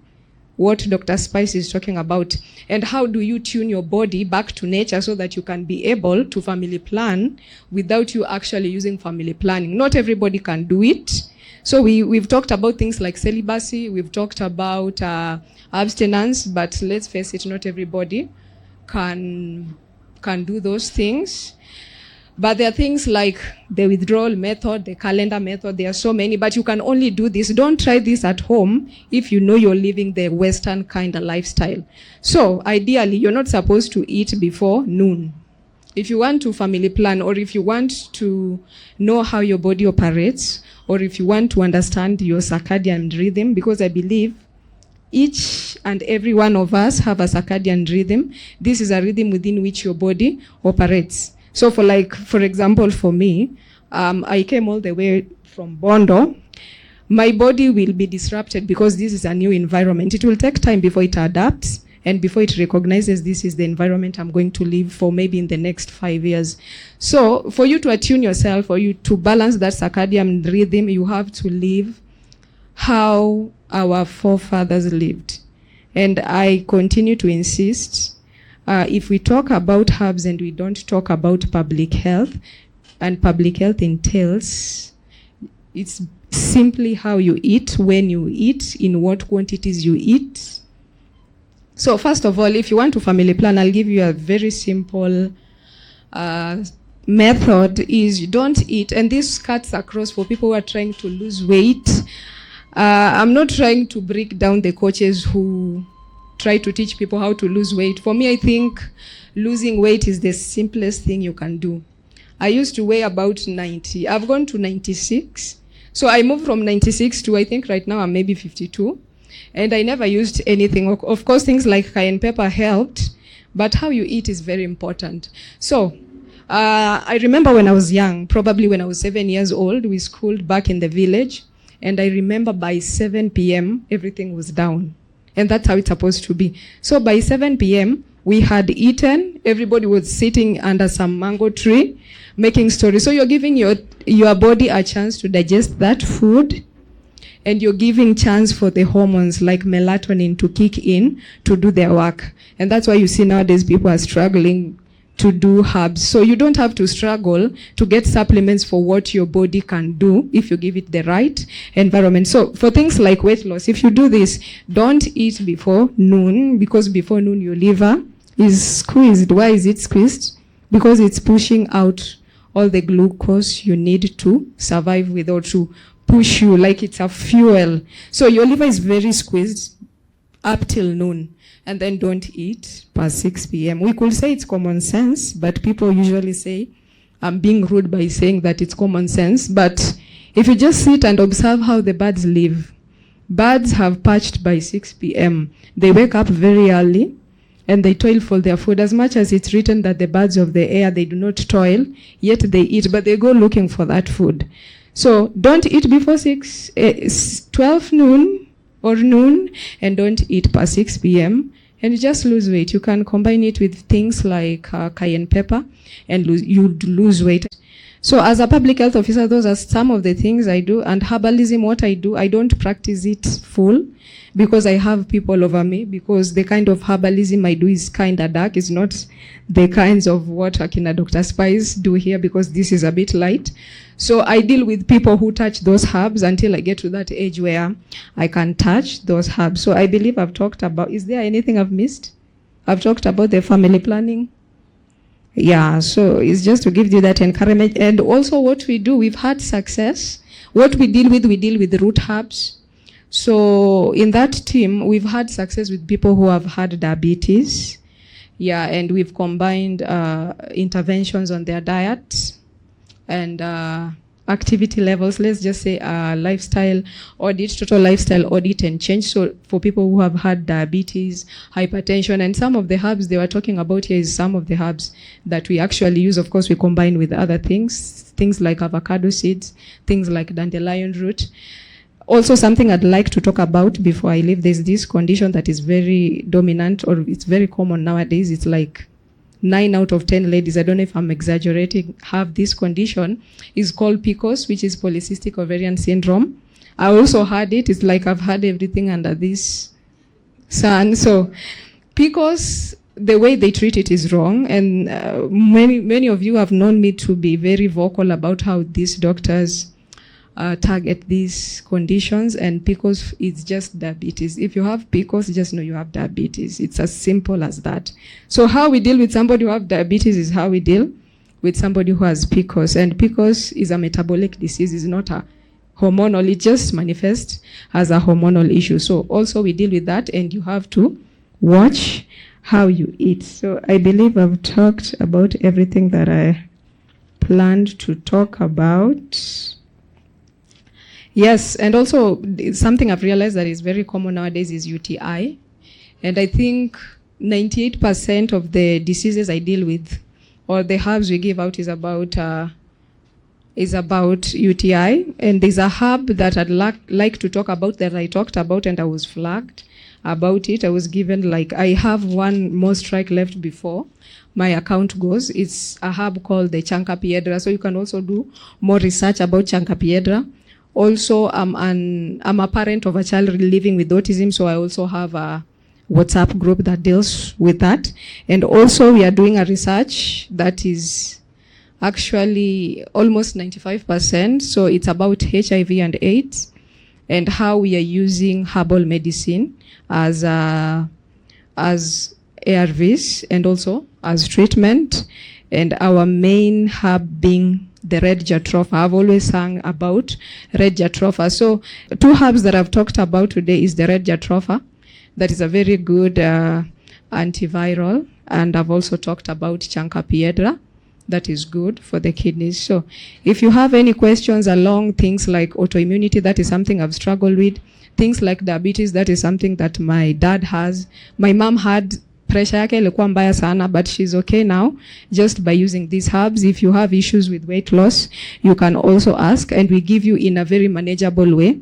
what Dr. Spice is talking about. And how do you tune your body back to nature so that you can be able to family plan without you actually using family planning? Not everybody can do it. So we've talked about things like celibacy, we've talked about abstinence, but let's face it, not everybody can do those things. But there are things like the withdrawal method, the calendar method, there are so many, but you can only do this. Don't try this at home if you know you're living the Western kind of lifestyle. So ideally, you're not supposed to eat before noon. If you want to family plan, or if you want to know how your body operates, or if you want to understand your circadian rhythm, because I believe each and every one of us have a circadian rhythm. This is a rhythm within which your body operates. So for example, for me, I came all the way from Bondo. My body will be disrupted because this is a new environment. It will take time before it adapts and before it recognizes this is the environment I'm going to live for maybe in the next 5 years. So for you to attune yourself, for you to balance that circadian rhythm, you have to live how our forefathers lived. And I continue to insist, if we talk about herbs and we don't talk about public health, and public health entails, it's simply how you eat, when you eat, in what quantities you eat. So first of all, if you want to family plan, I'll give you a very simple method is you don't eat, and this cuts across for people who are trying to lose weight. I'm not trying to break down the coaches who try to teach people how to lose weight. For me, I think losing weight is the simplest thing you can do. I used to weigh about 90. I've gone to 96. So I moved from 96 to, I think right now I'm maybe 52. And I never used anything. Of course, things like cayenne pepper helped, but how you eat is very important. So I remember when I was young, probably when I was 7 years old, we schooled back in the village. And I remember by 7 p.m., everything was down. And that's how it's supposed to be. So by 7 p.m., we had eaten. Everybody was sitting under some mango tree, making stories. So you're giving your body a chance to digest that food. And you're giving chance for the hormones like melatonin to kick in to do their work. And that's why you see nowadays people are struggling to do herbs. So you don't have to struggle to get supplements for what your body can do if you give it the right environment. So for things like weight loss, if you do this, don't eat before noon, because before noon your liver is squeezed. Why is it squeezed? Because it's pushing out all the glucose you need to survive with, or to push you like it's a fuel. So your liver is very squeezed up till noon. And then don't eat past 6 p.m. We could say it's common sense, but people usually say, I'm being rude by saying that it's common sense. But if you just sit and observe how the birds live, birds have perched by 6 p.m. They wake up very early and they toil for their food. As much as it's written that the birds of the air, they do not toil, yet they eat, but they go looking for that food. So don't eat before 12 noon, or noon, and don't eat past 6 p.m. and just lose weight. You can combine it with things like cayenne pepper, and you'd lose weight. So as a public health officer, those are some of the things I do. And herbalism, what I do, I don't practice it full because I have people over me, because the kind of herbalism I do is kind of dark. It's not the kinds of what Akina Dr. Spice do here, because this is a bit light. So I deal with people who touch those herbs until I get to that age where I can touch those herbs. So I believe I've talked about, is there anything I've missed? I've talked about the family planning. Yeah, so it's just to give you that encouragement. And also what we do, we've had success. What we deal with root herbs. So in that team, we've had success with people who have had diabetes. Yeah, and we've combined interventions on their diet and activity levels. Let's just say lifestyle audit, total lifestyle audit and change. So for people who have had diabetes, hypertension, and some of the herbs they were talking about here is some of the herbs that we actually use. Of course, we combine with other things like avocado seeds, things like dandelion root. Also, something I'd like to talk about before I leave, there's this condition that is very dominant, or it's very common nowadays. It's like 9 out of 10 ladies, I don't know if I'm exaggerating, have this condition. It's called PCOS, which is polycystic ovarian syndrome. I also had it. It's like I've had everything under this son. So because the way they treat it is wrong, and many of you have known me to be very vocal about how these doctors target these conditions, and PCOS is just diabetes. If you have PCOS, just know you have diabetes. It's as simple as that. So how we deal with somebody who have diabetes is how we deal with somebody who has PCOS. And PCOS is a metabolic disease, it's not a hormonal, it just manifests as a hormonal issue. So also we deal with that, and you have to watch how you eat. So I believe I've talked about everything that I planned to talk about. Yes, and also something I've realized that is very common nowadays is UTI. And I think 98% of the diseases I deal with, or the herbs we give out, is about UTI. And there's a herb that I'd like to talk about that I talked about, and I was flagged about it. I was given, I have one more strike left before my account goes. It's a herb called the Chancapiedra. So you can also do more research about Chancapiedra. Also, I'm a parent of a child living with autism, so I also have a WhatsApp group that deals with that. And also we are doing a research that is actually almost 95%. So it's about HIV and AIDS, and how we are using herbal medicine as ARVs and also as treatment, and our main herb being the red jatropha. I've always sung about red jatropha. So 2 herbs that I've talked about today is the red jatropha. That is a very good antiviral. And I've also talked about Chancapiedra. That is good for the kidneys. So if you have any questions along things like autoimmunity, that is something I've struggled with. Things like diabetes, that is something that my dad has. My mom had pressure yake ilikuwa mbaya sana, but she's okay now just by using these herbs. If you have issues with weight loss, you can also ask, and we give you in a very manageable way.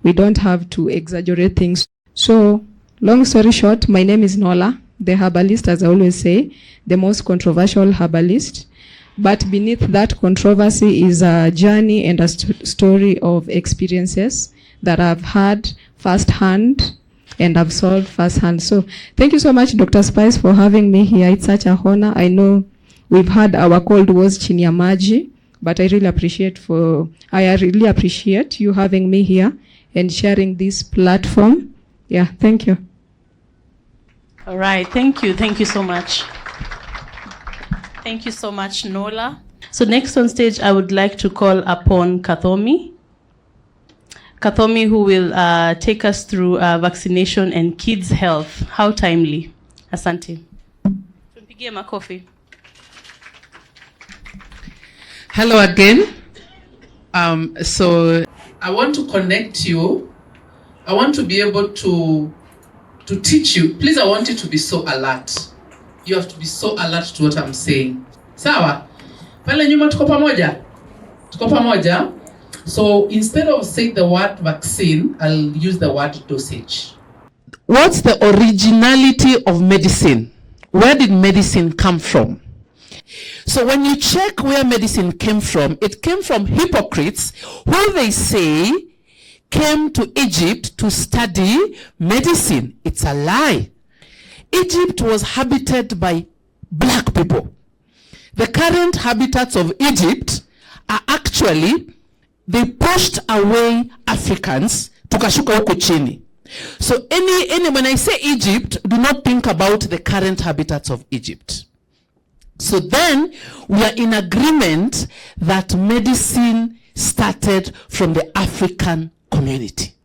We don't have to exaggerate things. So long story short, my name is Nola, the herbalist, as I always say, the most controversial herbalist. But beneath that controversy is a journey and a story of experiences that I've had firsthand and I've solved firsthand. So thank you so much, Dr. Spice, for having me here. It's such a honor. I know we've had our cold wars chini ya maji, but I really appreciate you having me here and sharing this platform. Yeah, thank you. All right, thank you. Thank you so much. Thank you so much, Nola. So next on stage, I would like to call upon Kathomi. Kathomi, who will take us through vaccination and kids' health. How timely. Asante. Tumpigie makofi. Hello again. So I want to connect you. I want to be able to teach you. Please, I want you to be so alert. You have to be so alert to what I'm saying. Sawa? Pale nyuma tuko pamoja? Tuko pamoja? So instead of saying the word vaccine, I'll use the word dosage. What's the originality of medicine? Where did medicine come from? So when you check where medicine came from, it came from hypocrites who they say came to Egypt to study medicine. It's a lie. Egypt was habited by black people. The current habitats of Egypt are actually, they pushed away Africans, tukashuka huku chini. So when I say Egypt, do not think about the current habitats of Egypt. So then we are in agreement that medicine started from the African community.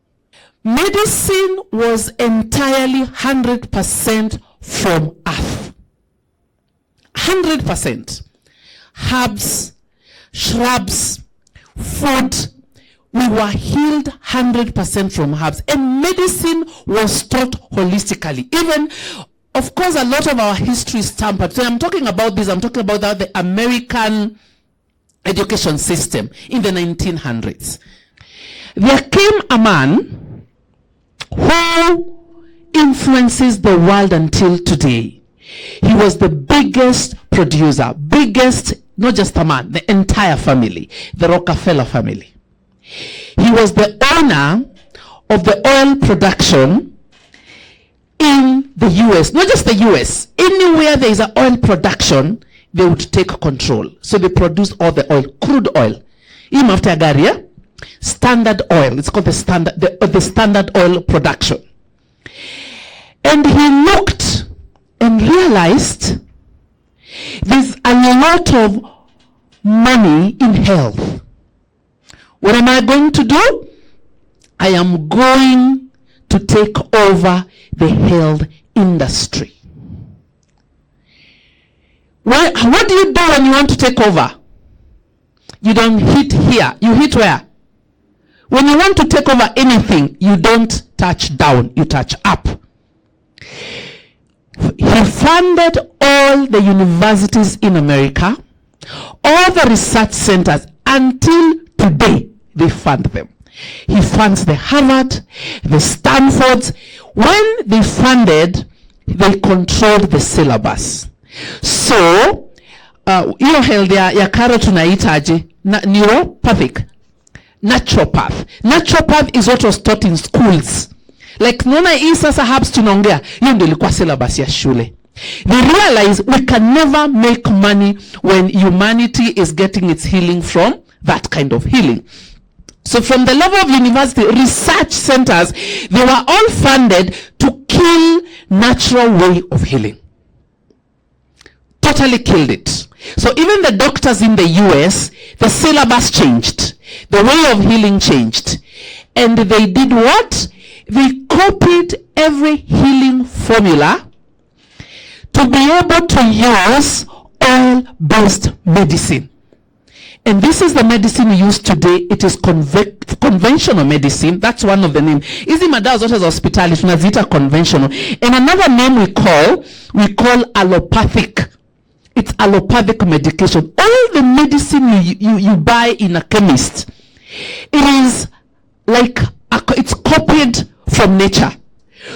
Medicine was entirely 100% from earth. 100%. Herbs, shrubs, food. We were healed 100% from herbs. And medicine was taught holistically. Even, of course, a lot of our history is tampered. So I'm talking about this, I'm talking about the American education system in the 1900s. There came a man who influences the world until today. He was the biggest producer, not just a man, the entire family, the Rockefeller family. He was the owner of the oil production in the US, not just the US, anywhere there is an oil production, they would take control. So they produce all the oil, crude oil. Even after Agaria, standard oil. It's called the standard oil production. And he looked and realized there's a lot of money in health. What am I going to do? I am going to take over the health industry. What do you do when you want to take over? You don't hit here. You hit where? When you want to take over anything, you don't touch down, you touch up. He funded all the universities in America, all the research centers. Until today, they fund them. He funds the Harvard, the Stanfords. When they funded, they controlled the syllabus. So, hiyo health ya Karo tunaitaje? Neuropathic. Naturopath. Naturopath is what was taught in schools. Like nona hii sasa herbs tunaongea, hiyo ndio ilikuwa syllabus ya shule. They realize we can never make money when humanity is getting its healing from that kind of healing. So from the level of university, research centers, they were all funded to kill natural way of healing. Totally killed it. So even the doctors in the US, the syllabus changed. The way of healing changed. And they did what? They copied every healing formula to be able to use oil-based medicine. And this is the medicine we use today. It is conventional medicine. That's one of the names. Hizi madawa zote za hospitali tunaziita conventional. And another name we call allopathic. It's allopathic medication. All the medicine you buy in a chemist, it is like it's copied from nature.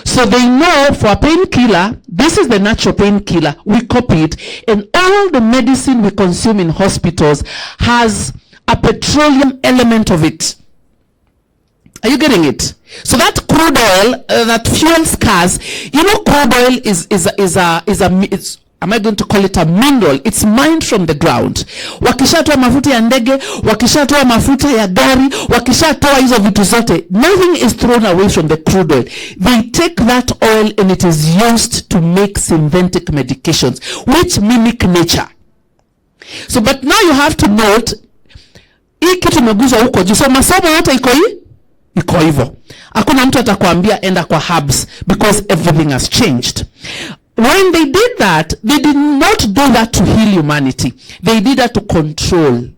So they know for a painkiller, this is the natural painkiller, we copy it, and all the medicine we consume in hospitals has a petroleum element of it. Are you getting it? So that crude oil that fuels cars, you know, crude oil is am I going to call it a mineral? It's mined from the ground. Wakishatoa mafuta ya ndege, wakishatoa mafuta ya gari, wakishatoa hizo vitu zote, nothing is thrown away from the crude oil. They take that oil and it is used to make synthetic medications, which mimic nature. So, but now you have to note, hii kitu imeguzwa huko juu. So masomo yote iko hivyo. Hakuna mtu atakwambia enda kwa herbs because everything has changed. When they did that, they did not do that to heal humanity. They did that to control.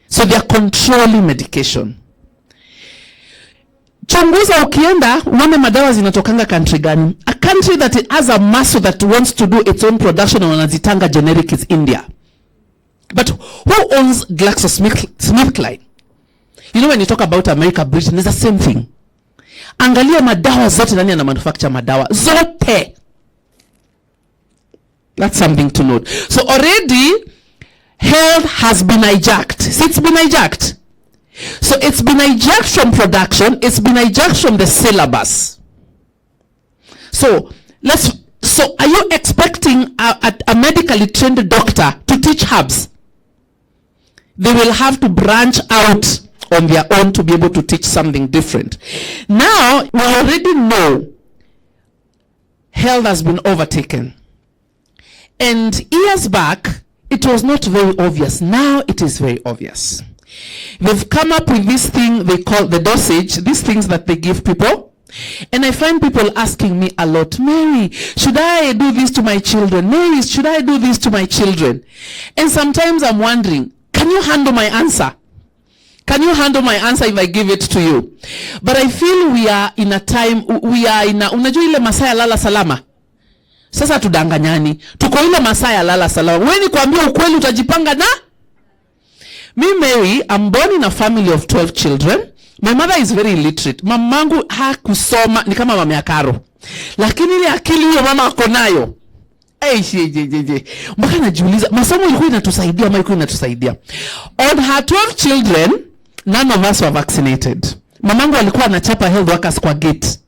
So they are controlling medication. Chunguza ukienda, uone madawa zinatokanga country gani. A country that it has a muscle that wants to do its own production and wanazitanga generic is India. But who owns GlaxoSmithKline? You know, when you talk about America, Britain, it's the same thing. Angalia madawa zote nani ana manufacture madawa. Zote. That's something to note. So already, health has been hijacked. See, it's been hijacked. So it's been hijacked from production. It's been hijacked from the syllabus. So are you expecting a medically trained doctor to teach herbs? They will have to branch out on their own to be able to teach something different. Now, we already know health has been overtaken. And years back, it was not very obvious. Now it is very obvious. They've come up with this thing they call the dosage, these things that they give people. And I find people asking me a lot, Mary, should I do this to my children? Mary, should I do this to my children? And sometimes I'm wondering, can you handle my answer? Can you handle my answer if I give it to you? But I feel we are in a time, unajua ile masaa ya lala salama. Sasa tudanganyani. Tuko ile masaa ya lala salama. Wewe ni kuambia ukweli utajipanga na? Me, Mary, I'm born in a family of 12 children. My mother is very illiterate. Mamangu hakusoma ni kama mama ya Karo. Lakini ile akili hiyo mama ako nayo. Mbaka najiuliza, masomo ilikuwa inatusaidia ama ilikuwa inatusaidia? On her 12 children, none of us were vaccinated. Mamangu alikuwa anachapa health workers kwa gate.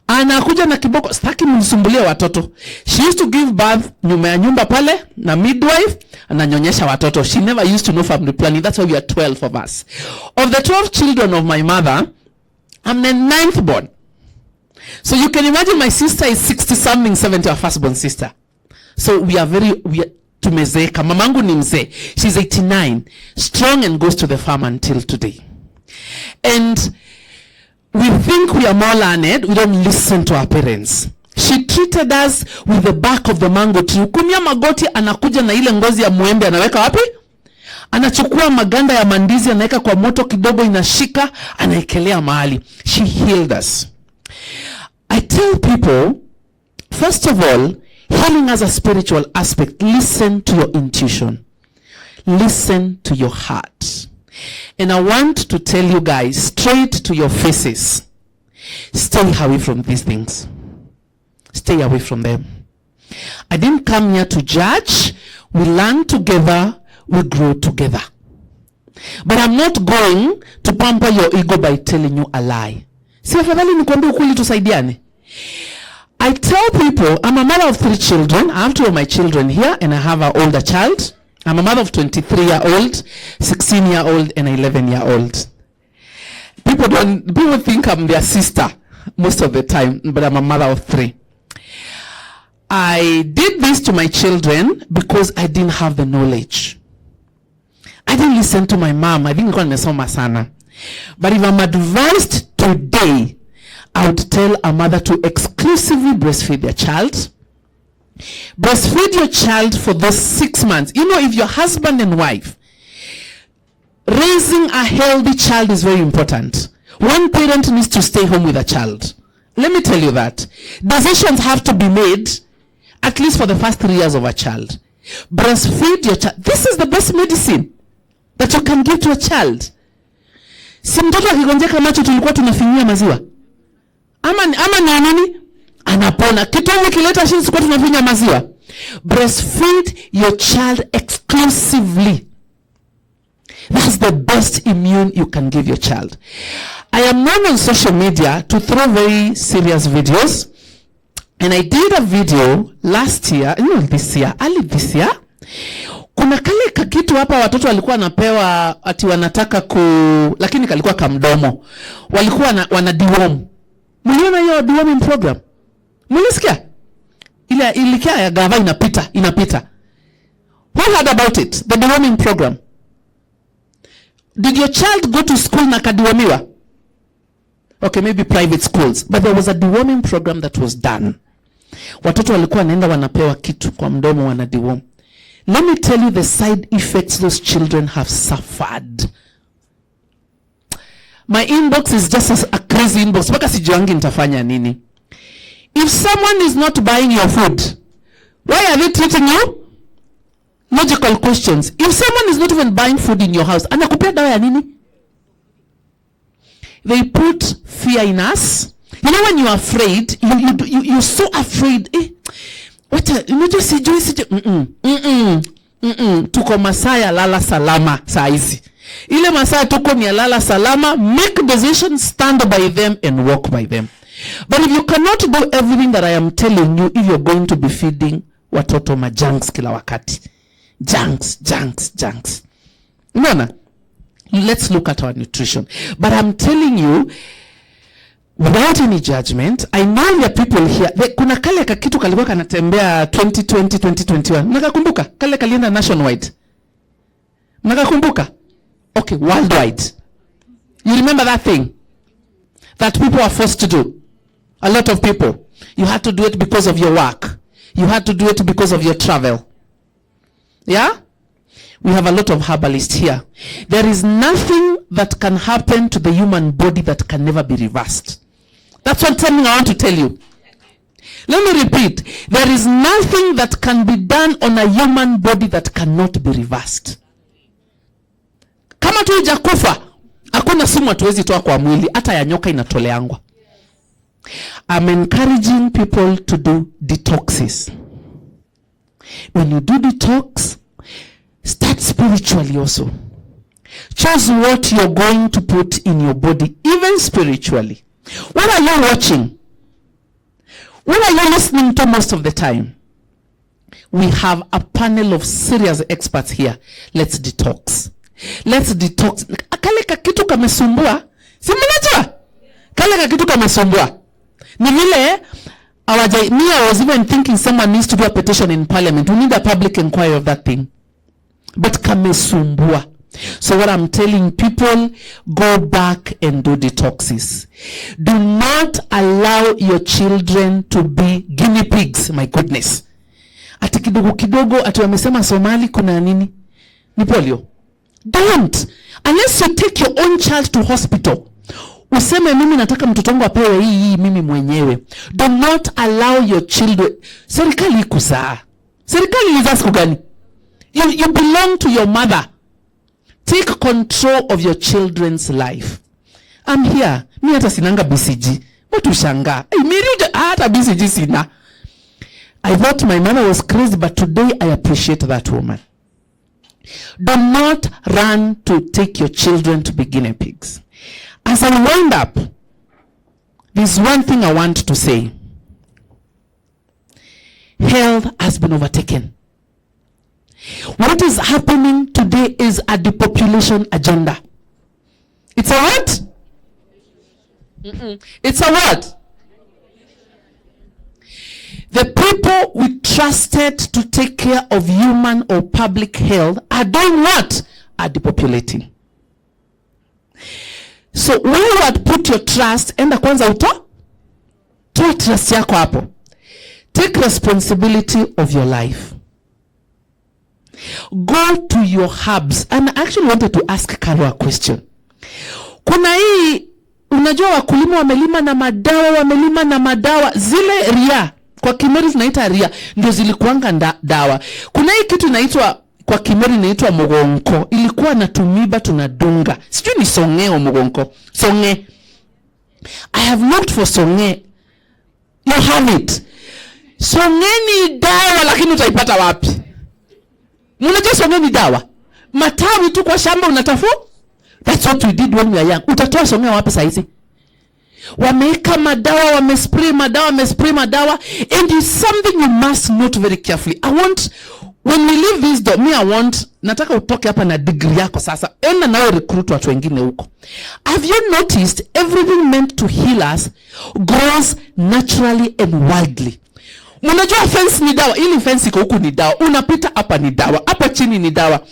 Anakuja na kiboko, sitaki mnisumbulie watoto. She used to give birth nyuma ya nyumba pale na midwife ananyonyesha watoto. She never used to know family planning. That's why we are 12 of us. Of the 12 children of my mother, I'm the 9th born. So you can imagine my sister is 60 something, 70, our firstborn sister. So we are tumezeka. Mamangu ni mzee. She's 89, strong and goes to the farm until today. And we think we are more learned, we don't listen to our parents. She treated us with the back of the mango tree. Kumia magoti anakuja na ile ngozi ya muembe anaweka wapi? Anachukua maganda ya mandizi anaweka kwa moto kidogo inashika, anaekelea mahali. She healed us. I tell people, first of all, healing has a spiritual aspect. Listen to your intuition. Listen to your heart. And I want to tell you guys straight to your faces, stay away from these things. Stay away from them. I didn't come here to judge. We learn together, we grow together. But I'm not going to pamper your ego by telling you a lie. Si afadhali nikwambie ukweli tusaidiane. I tell people, I'm a mother of 3 children. I have 2 of my children here and I have an older child. I'm a mother of 23-year-old, 16-year-old, and 11-year-old. People think I'm their sister most of the time, but I'm a mother of 3. I did this to my children because I didn't have the knowledge. I didn't listen to my mom. I didn't go nimesoma sana. But if I'm advised today, I would tell a mother to exclusively breastfeed their child. Breastfeed your child for those 6 months. You know, if your husband and wife, raising a healthy child is very important. One parent needs to stay home with a child. Let me tell you that. Decisions have to be made at least for the first 3 years of a child. Breastfeed your child. This is the best medicine that you can give to a child. Si mtoto akigonjeka macho tulikuwa tunafinyia maziwa. Ama ni nini? Anapona. Kitongo kileta shida kwa tunafinya maziwa. Breastfeed your child exclusively. That's the best immune you can give your child. I am known on social media to throw very serious videos. And I did a video last year, early this year. Kuna kale kakitu hapa watoto walikuwa napewa ati wanataka lakini kalikuwa kamdomo. Walikuwa wana deworm. Mliona hiyo deworming program? Mlisikia? Ile ilikia ya gava inapita. Who heard about it? The deworming program. Did your child go to school na kadiwamiwa? Okay, maybe private schools. But there was a deworming program that was done. Watoto walikuwa wanaenda wanapewa kitu kwa mdomo wana deworm. Let me tell you the side effects those children have suffered. My inbox is just a crazy inbox. Mpaka sijuangi nitafanya nini. If someone is not buying your food, why are they treating you? Logical questions. If someone is not even buying food in your house, anakupea dawa ya nini? They put fear in us. You know when you are afraid, you're so afraid. Unajua sijui. Tuko masaa ya lala salama saa hizi. Ile masaa tuko ni ya lala salama, make decisions, stand by them and walk by them. But if you cannot do everything that I am telling you, if you're going to be feeding watoto majunks kila wakati. Junks. Unaona? Let's look at our nutrition. But I'm telling you, without any judgment, I know there are people here. Kuna kale kakitu kalikuwa kanatembea 2020, 2021. Nakakumbuka? Kale kalienda nationwide. Nakakumbuka? Okay, worldwide. You remember that thing? That people are forced to do. A lot of people. You had to do it because of your work. You had to do it because of your travel. Yeah? We have a lot of herbalists here. There is nothing that can happen to the human body that can never be reversed. That's one thing I want to tell you. Let me repeat. There is nothing that can be done on a human body that cannot be reversed. Kama tu hujakufa, hakuna sumu hatuwezi toa kwa mwili, hata ya nyoka inatoleangwa. I'm encouraging people to do detoxes. When you do detox, start spiritually also. Choose what you're going to put in your body, even spiritually. What are you watching? What are you listening to most of the time? We have a panel of serious experts here. Let's detox. Let's detox. Kale kakitu kamesumbua. Si mnajua? Kale kakitu kamesumbua. Ni vile I was even thinking someone needs to do a petition in parliament. We need a public inquiry of that thing. But kamesumbua. So what I'm telling people, go back and do detoxes. Do not allow your children to be guinea pigs. My goodness. Ati kidogo kidogo, ati wamesema Somali kuna nini? Ni polio. Don't. Unless you take your own child to hospital. Useme mimi nataka mtoto wangu apewe hii mimi mwenyewe. Do not allow your children. Serikali ikuzaa. Serikali ilizaa siku gani? You belong to your mother. Take control of your children's life. I'm here. Mi hata sinanga BCG. Watu shanga. Miri hata BCG sina. I thought my mother was crazy, but today I appreciate that woman. Do not run to take your children to be guinea pigs. As I wind up, there's one thing I want to say. Health has been overtaken. What is happening today is a depopulation agenda. It's a what? It's a what? The people we trusted to take care of human or public health are doing what? Are depopulating. So when you had put your trust, enda kwanza toa trust yako hapo. Take responsibility of your life. Go to your hubs. And I actually wanted to ask Carol a question. Kuna hii, unajua wakulima wamelima na madawa, zile ria, kwa Kimeri zinaita ria, ndio zilikuanga dawa. Kuna hii kitu inaitwa, kwa Kimeri inaitwa mugonko, ilikuwa na tumiba tunadunga. Sijui ni songe o mugonko. Songe. I have looked for songe. You have it. Songe ni dawa, lakini utaipata wapi? Unajua songe ni dawa. Matawi tu kwa shamba unatafu. That's what we did when we were young. Utatoa songe wapi saizi? Wameka madawa, wamespray madawa. And it's something you must note very carefully. I want, when we leave this door, nataka utoke hapa na degree yako sasa. Enda nawe recruit watu wengine huko. Have you noticed everything meant to heal us grows naturally and wildly? Unajua fence ni dawa. Ili fence iko huku ni dawa. Unapita hapa ni dawa. Hapa chini ni dawa.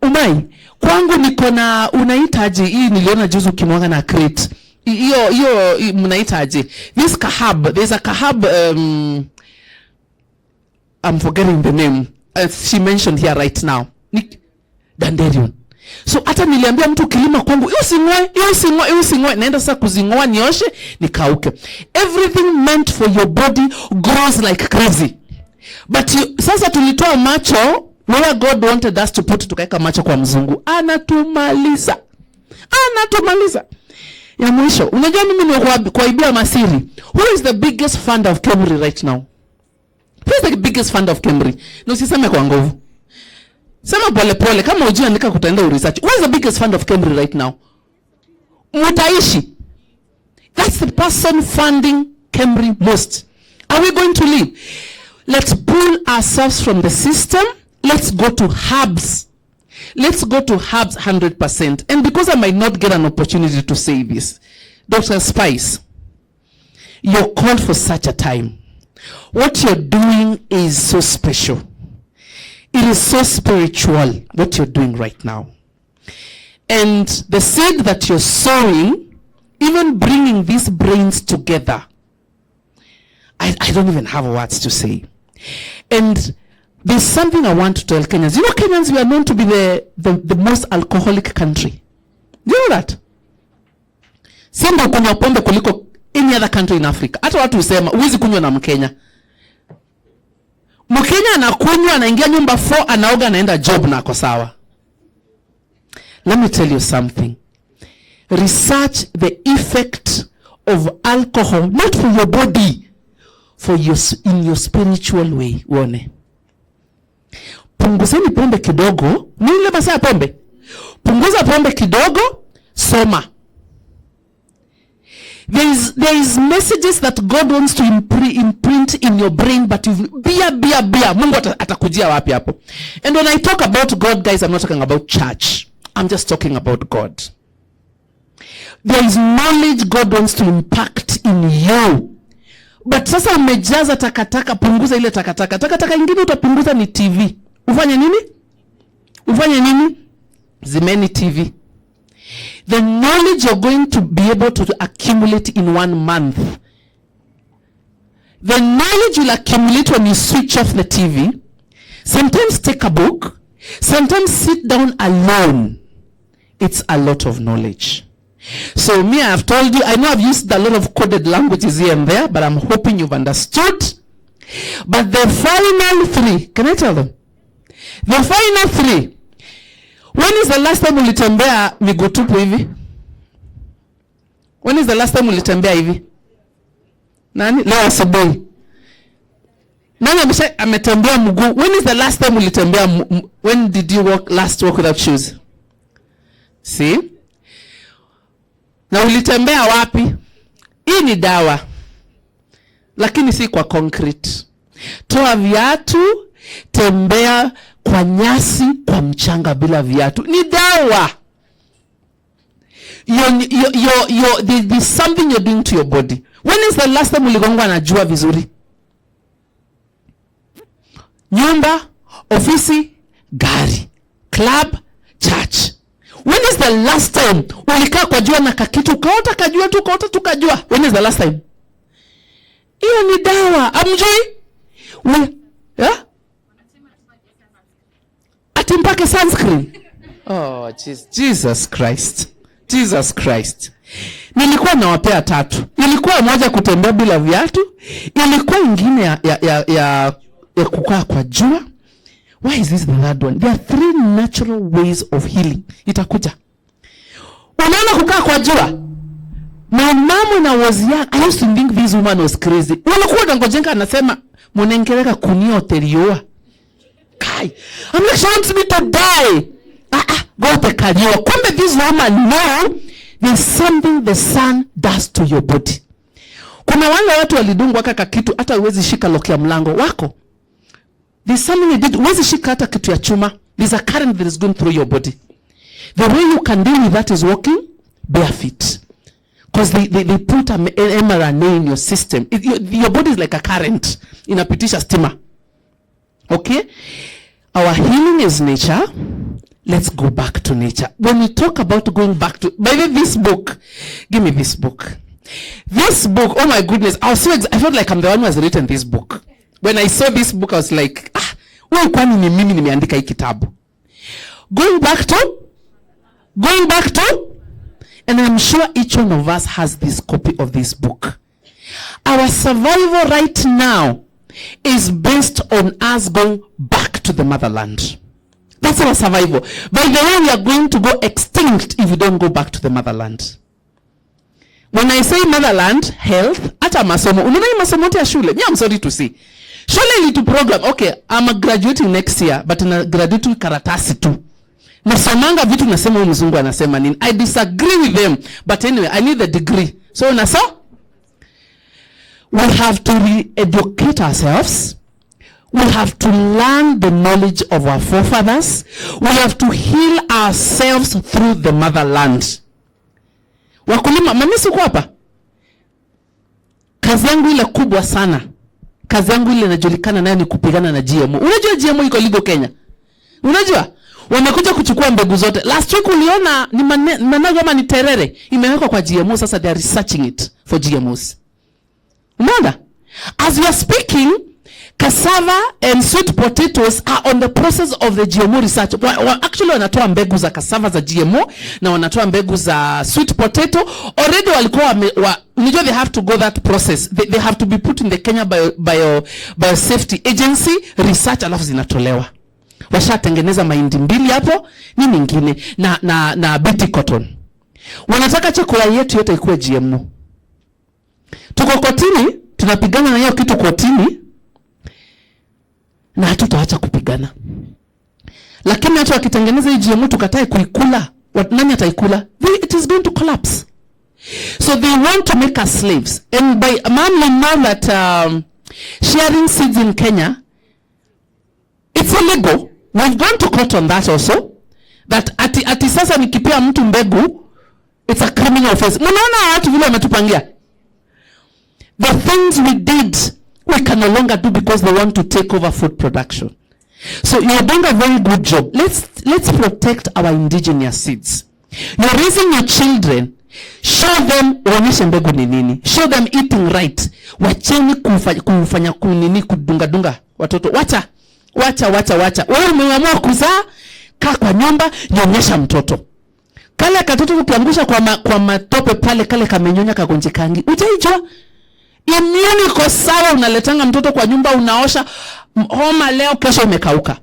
Umai, kwangu niko na unaitaje hii niliona juzi ukimwaga na crate. Hiyo mnaitaje? This kahab, there's a kahab I'm forgetting the name. She mentioned here right now. Dandelion. So hata niliambia mtu kilima kwangu, hiyo singoi, naenda sasa kuzingoa nioshe, nikauke. Everything meant for your body grows like crazy. But sasa tulitoa macho, where God wanted us to put, tukaeka macho kwa mzungu. Anatumaliza. Ya mwisho, unajua mimi ni kuaibia masiri. Who is the biggest fund of Kemri right now? Who is the biggest fund of Kemri? Na usiseme kwa nguvu. Sema pole kama ujua nika kutaenda research. Who is the biggest fund of Kemri right now? Mutaishi. That's the person funding Kemri most. Are we going to leave? Let's pull ourselves from the system. Let's go to hubs. Let's go to hubs 100%. And because I might not get an opportunity to say this, Dr. Spice, you're called for such a time. What you're doing is so special. It is so spiritual, what you're doing right now. And the seed that you're sowing, even bringing these brains together, I don't even have words to say. And there's something I want to tell Kenyans. You know, Kenyans, we are known to be the most alcoholic country. Do you know that? Sema kunywa pombe kuliko any other country in Africa. Hata watu usema, uwezi kunywa na Mkenya. Mkenya anakunywa, anaingia nyumba 4, anaoga, anaenda job na ako sawa. Let me tell you something. Research the effect of alcohol, not for your body, in your spiritual way. Uone. Punguzeni pombe kidogo. Nile masaa pombe. Punguza pombe kidogo, soma. There is messages that God wants to imprint in your brain, but bia Mungu atakujia wapi hapo. And when I talk about God, guys, I'm not talking about church. I'm just talking about God. There is knowledge God wants to impact in you. But sasa umejaza takataka, punguza ile takataka. Takataka ingine utapunguza ni TV. Ufanye nini? Zimeni TV. The knowledge you're going to be able to accumulate in 1 month. The knowledge you'll accumulate when you switch off the TV. Sometimes take a book. Sometimes sit down alone. It's a lot of knowledge. So me, I've told you, I know I've used a lot of coded languages here and there, but I'm hoping you've understood. But the final 3, can I tell them? The final 3. When is the last time ulitembea miguu tupu hivi? When is the last time ulitembea hivi? Nani? Leo asubuhi. Nani ametembea mguu? When is the last time ulitembea? When did you walk without shoes? See? Na ulitembea wapi? Hii ni dawa. Lakini si kwa concrete. Toa viatu, tembea kwa nyasi, kwa mchanga bila viatu. Ni dawa. There's something you're doing to your body. When is the last time uligongwa na jua vizuri? Nyumba, ofisi, gari, club, church. When is the last time ulikaa kwa jua na kakitu ukaota kajua tu ukaota tu kajua? When is the last time? Hiyo ni dawa. Amjui? Atimpake sunscreen. Oh, Jesus Christ. Jesus Christ. Nilikuwa nawapea 3. Ilikuwa moja kutembea bila viatu. Ilikuwa ingine ya kukaa kwa jua. Why is this the third one? There are 3 natural ways of healing. Itakuja. Unaona kukaa kwa jua? My mom when I was young, I used to think this woman was crazy. Walikuwa dangojenga anasema, "Munengereka kunio terioa." Kai. I'm like, she wants me to die. Go te kajua. Kumbe this woman know there's something the sun does to your body. Kuna wale watu walidungwa kaka kitu hata uwezi shika lock ya mlango wako. There's something you did. Uwezi shika hata kitu ya chuma. There's a current that is going through your body. The way you can deal with that is walking barefoot. Because they put an mRNA in your system. Your body is like a current. Inapitisha stima. Okay? Our healing is nature. Let's go back to nature. When we talk about going back to... By the way, this book. Give me this book. This book, oh my goodness. I felt like I'm the one who has written this book. When I saw this book, I was like, kwani ni mimi nimeandika hii kitabu. Going back to, and I'm sure each one of us has this copy of this book. Our survival right now is based on us going back to the motherland. That's our survival. By the way, we are going to go extinct if we don't go back to the motherland. When I say motherland, health, hata masomo. Unaona hii masomo ya shule? I'm sorry to say. Shule ili tu program. Okay, I'm graduating next year, but na graduate karatasi tu. Nasomanga vitu nasema huyu mzungu anasema nini. I disagree with them, but anyway, I need the degree. So we have to re-educate ourselves. We have to learn the knowledge of our forefathers. We have to heal ourselves through the motherland. Wakulima, mami siku hapa. Kazi yangu ile kubwa sana. Kazi yangu ile inajulikana nayo ni kupigana na GMO. Unajua GMO iko legal Kenya? Unajua? Wamekuja kuchukua mbegu zote. Last week uliona ni manago ama ni terere. Imewekwa kwa GMO, sasa they are researching it for GMOs. Unaona? As we are speaking, cassava and sweet potatoes are on the process of the GMO research. Actually, wanatoa mbegu za cassava za GMO na wanatoa mbegu za sweet potato. Already walikuwa they have to go that process. They have to be put in the Kenya Biosafety Agency research, alafu zinatolewa. Washatengeneza mahindi 2 hapo, ni nyingine na BT cotton. Wanataka chakula yetu yote ikuwe GMO. Tuko kotini, tunapigana na hiyo kitu kotini. Na hatutaacha kupigana. Lakini hata wakitengeneza hii GMO tukatae kuikula, nani ataikula? It is going to collapse. So they want to make us slaves. And by mom, you know that sharing seeds in Kenya, it's illegal. We've gone to court on that also. That ati sasa nikipea mtu mbegu, it's a criminal offense. Mnaona watu vile wametupangia. The things we did, we can no longer do because they want to take over food production. So you're doing a very good job. Let's protect our indigenous seeds. You're raising your children. Show them waonyeshe mbegu ni nini. Show them eating right. Wacheni kufanya kunini kudunga watoto. Wacha. Wewe umeamua kuzaa, kaa kwa nyumba, nyonyesha mtoto. Kale katoto ukiangusha kwa matope pale, kale kamenyonya kagonjekangi. Utaijua? Immune iko sawa, unaletanga mtoto kwa nyumba, unaosha homa leo, kesho umekauka.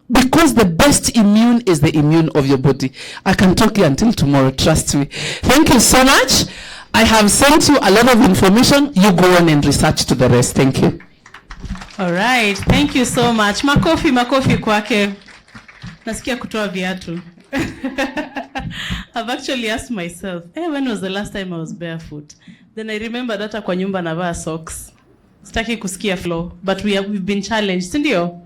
Because the best immune is the immune of your body. I can talk here until tomorrow, trust me. Thank you so much. I have sent you a lot of information. You go on and research to the rest. Thank you. All right. Thank you so much. Makofi kwake. Nasikia kutoa viatu. I've actually asked myself, when was the last time I was barefoot? Then I remembered hata kwa nyumba navaa socks. Sitaki kusikia flow, but we've been challenged. Sindio?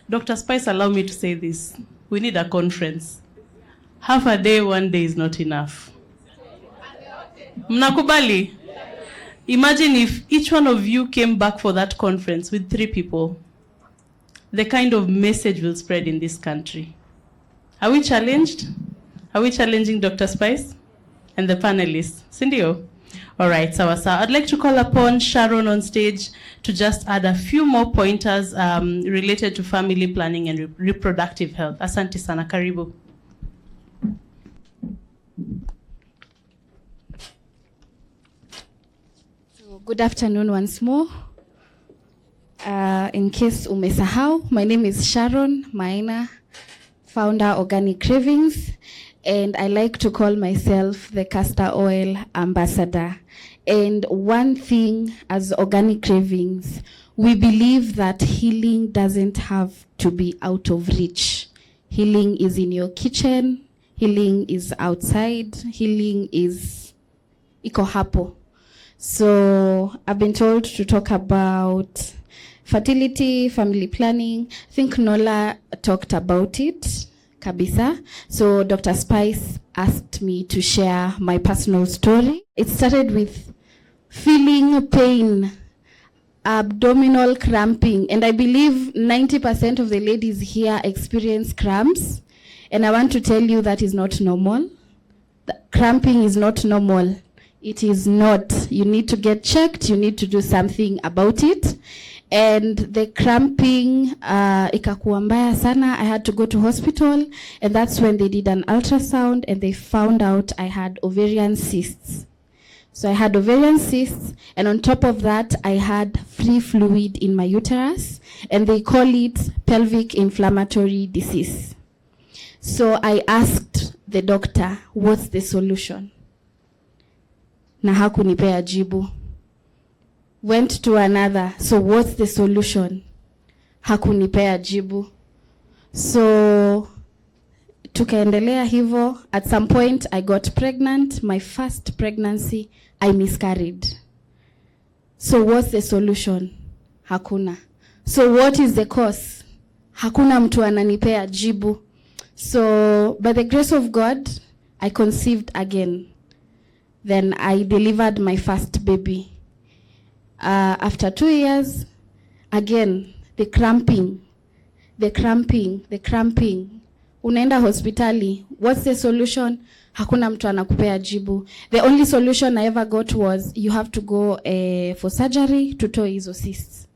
Dr. Spice, allow me to say this. We need a conference. Half a day, one day is not enough. Mnakubali? Imagine if each one of you came back for that conference with 3 people. The kind of message will spread in this country. Are we challenged? Are we challenging Dr. Spice and the panelists? Sindio? All right, sawa. I'd like to call upon Sharon on stage to just add a few more pointers related to family planning and reproductive health. Asante sana, karibu. So, good afternoon once more. In case umesahau, my name is Sharon Maina, founder Organic Cravings, and I like to call myself the castor oil ambassador. And one thing as Organic Cravings, we believe that healing doesn't have to be out of reach. Healing is in your kitchen, healing is outside, healing is iko hapo. So I've been told to talk about fertility, family planning. I think Nola talked about it, kabisa. So Dr. Spice asked me to share my personal story. It started with feeling pain, abdominal cramping, and I believe 90% of the ladies here experience cramps, and I want to tell you that is not normal. The cramping is not normal. It is not. You need to get checked. You need to do something about it. And the cramping ikakuwa mbaya sana. I had to go to hospital, and that's when they did an ultrasound and they found out I had ovarian cysts. So I had ovarian cysts, and on top of that, I had free fluid in my uterus, and they call it pelvic inflammatory disease. So I asked the doctor, what's the solution? Na hakunipea jibu. Went to another, so what's the solution? Hakunipea jibu. So tukaendelea hivo. At some point I got pregnant. My first pregnancy, I miscarried. So what's the solution? Hakuna. So what is the cause? Hakuna mtu ananipea jibu. So by the grace of God, I conceived again. Then I delivered my first baby. After 2 years, again, the cramping. Unaenda hospitali. What's the solution? Hakuna mtu anakupea jibu. The only solution I ever got was you have to go for surgery to toa hizo cysts.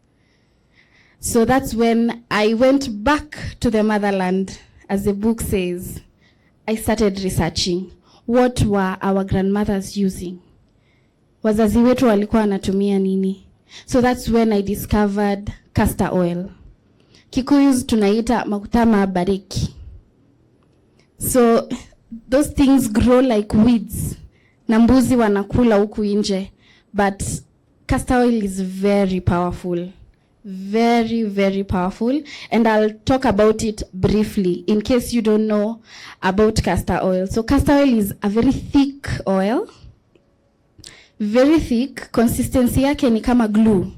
So that's when I went back to the motherland, as the book says. I started researching. What were our grandmothers using? Wazazi wetu walikuwa wanatumia nini? So that's when I discovered castor oil. Kikuyus tunaita makuta mabariki. So those things grow like weeds. Na mbuzi wanakula huku nje. But castor oil is very powerful. Very, very powerful. And I'll talk about it briefly in case you don't know about castor oil. So castor oil is a very thick oil. very thick. Consistency yake ni kama glue.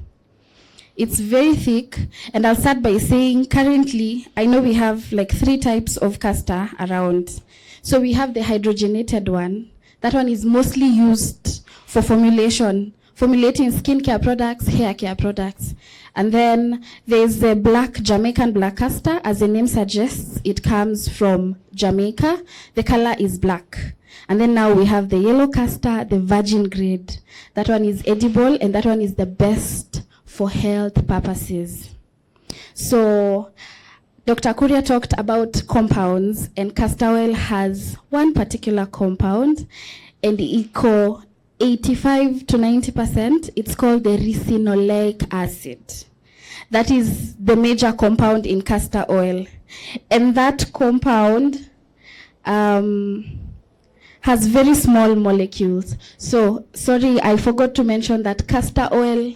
It's very thick, and I'll start by saying currently I know we have like 3 types of castor around. So we have the hydrogenated one. That one is mostly used for formulating skincare products, hair care products. And then there's the Jamaican black castor. As the name suggests, it comes from Jamaica. The color is black. And then now we have the yellow castor, the virgin grade. That one is edible, and that one is the best for health purposes. So Dr. Kuria talked about compounds, and castor oil has one particular compound, and eco 85 to 90%. It's called the ricinoleic acid. That is the major compound in castor oil. And that compound has very small molecules. So, sorry, I forgot to mention that castor oil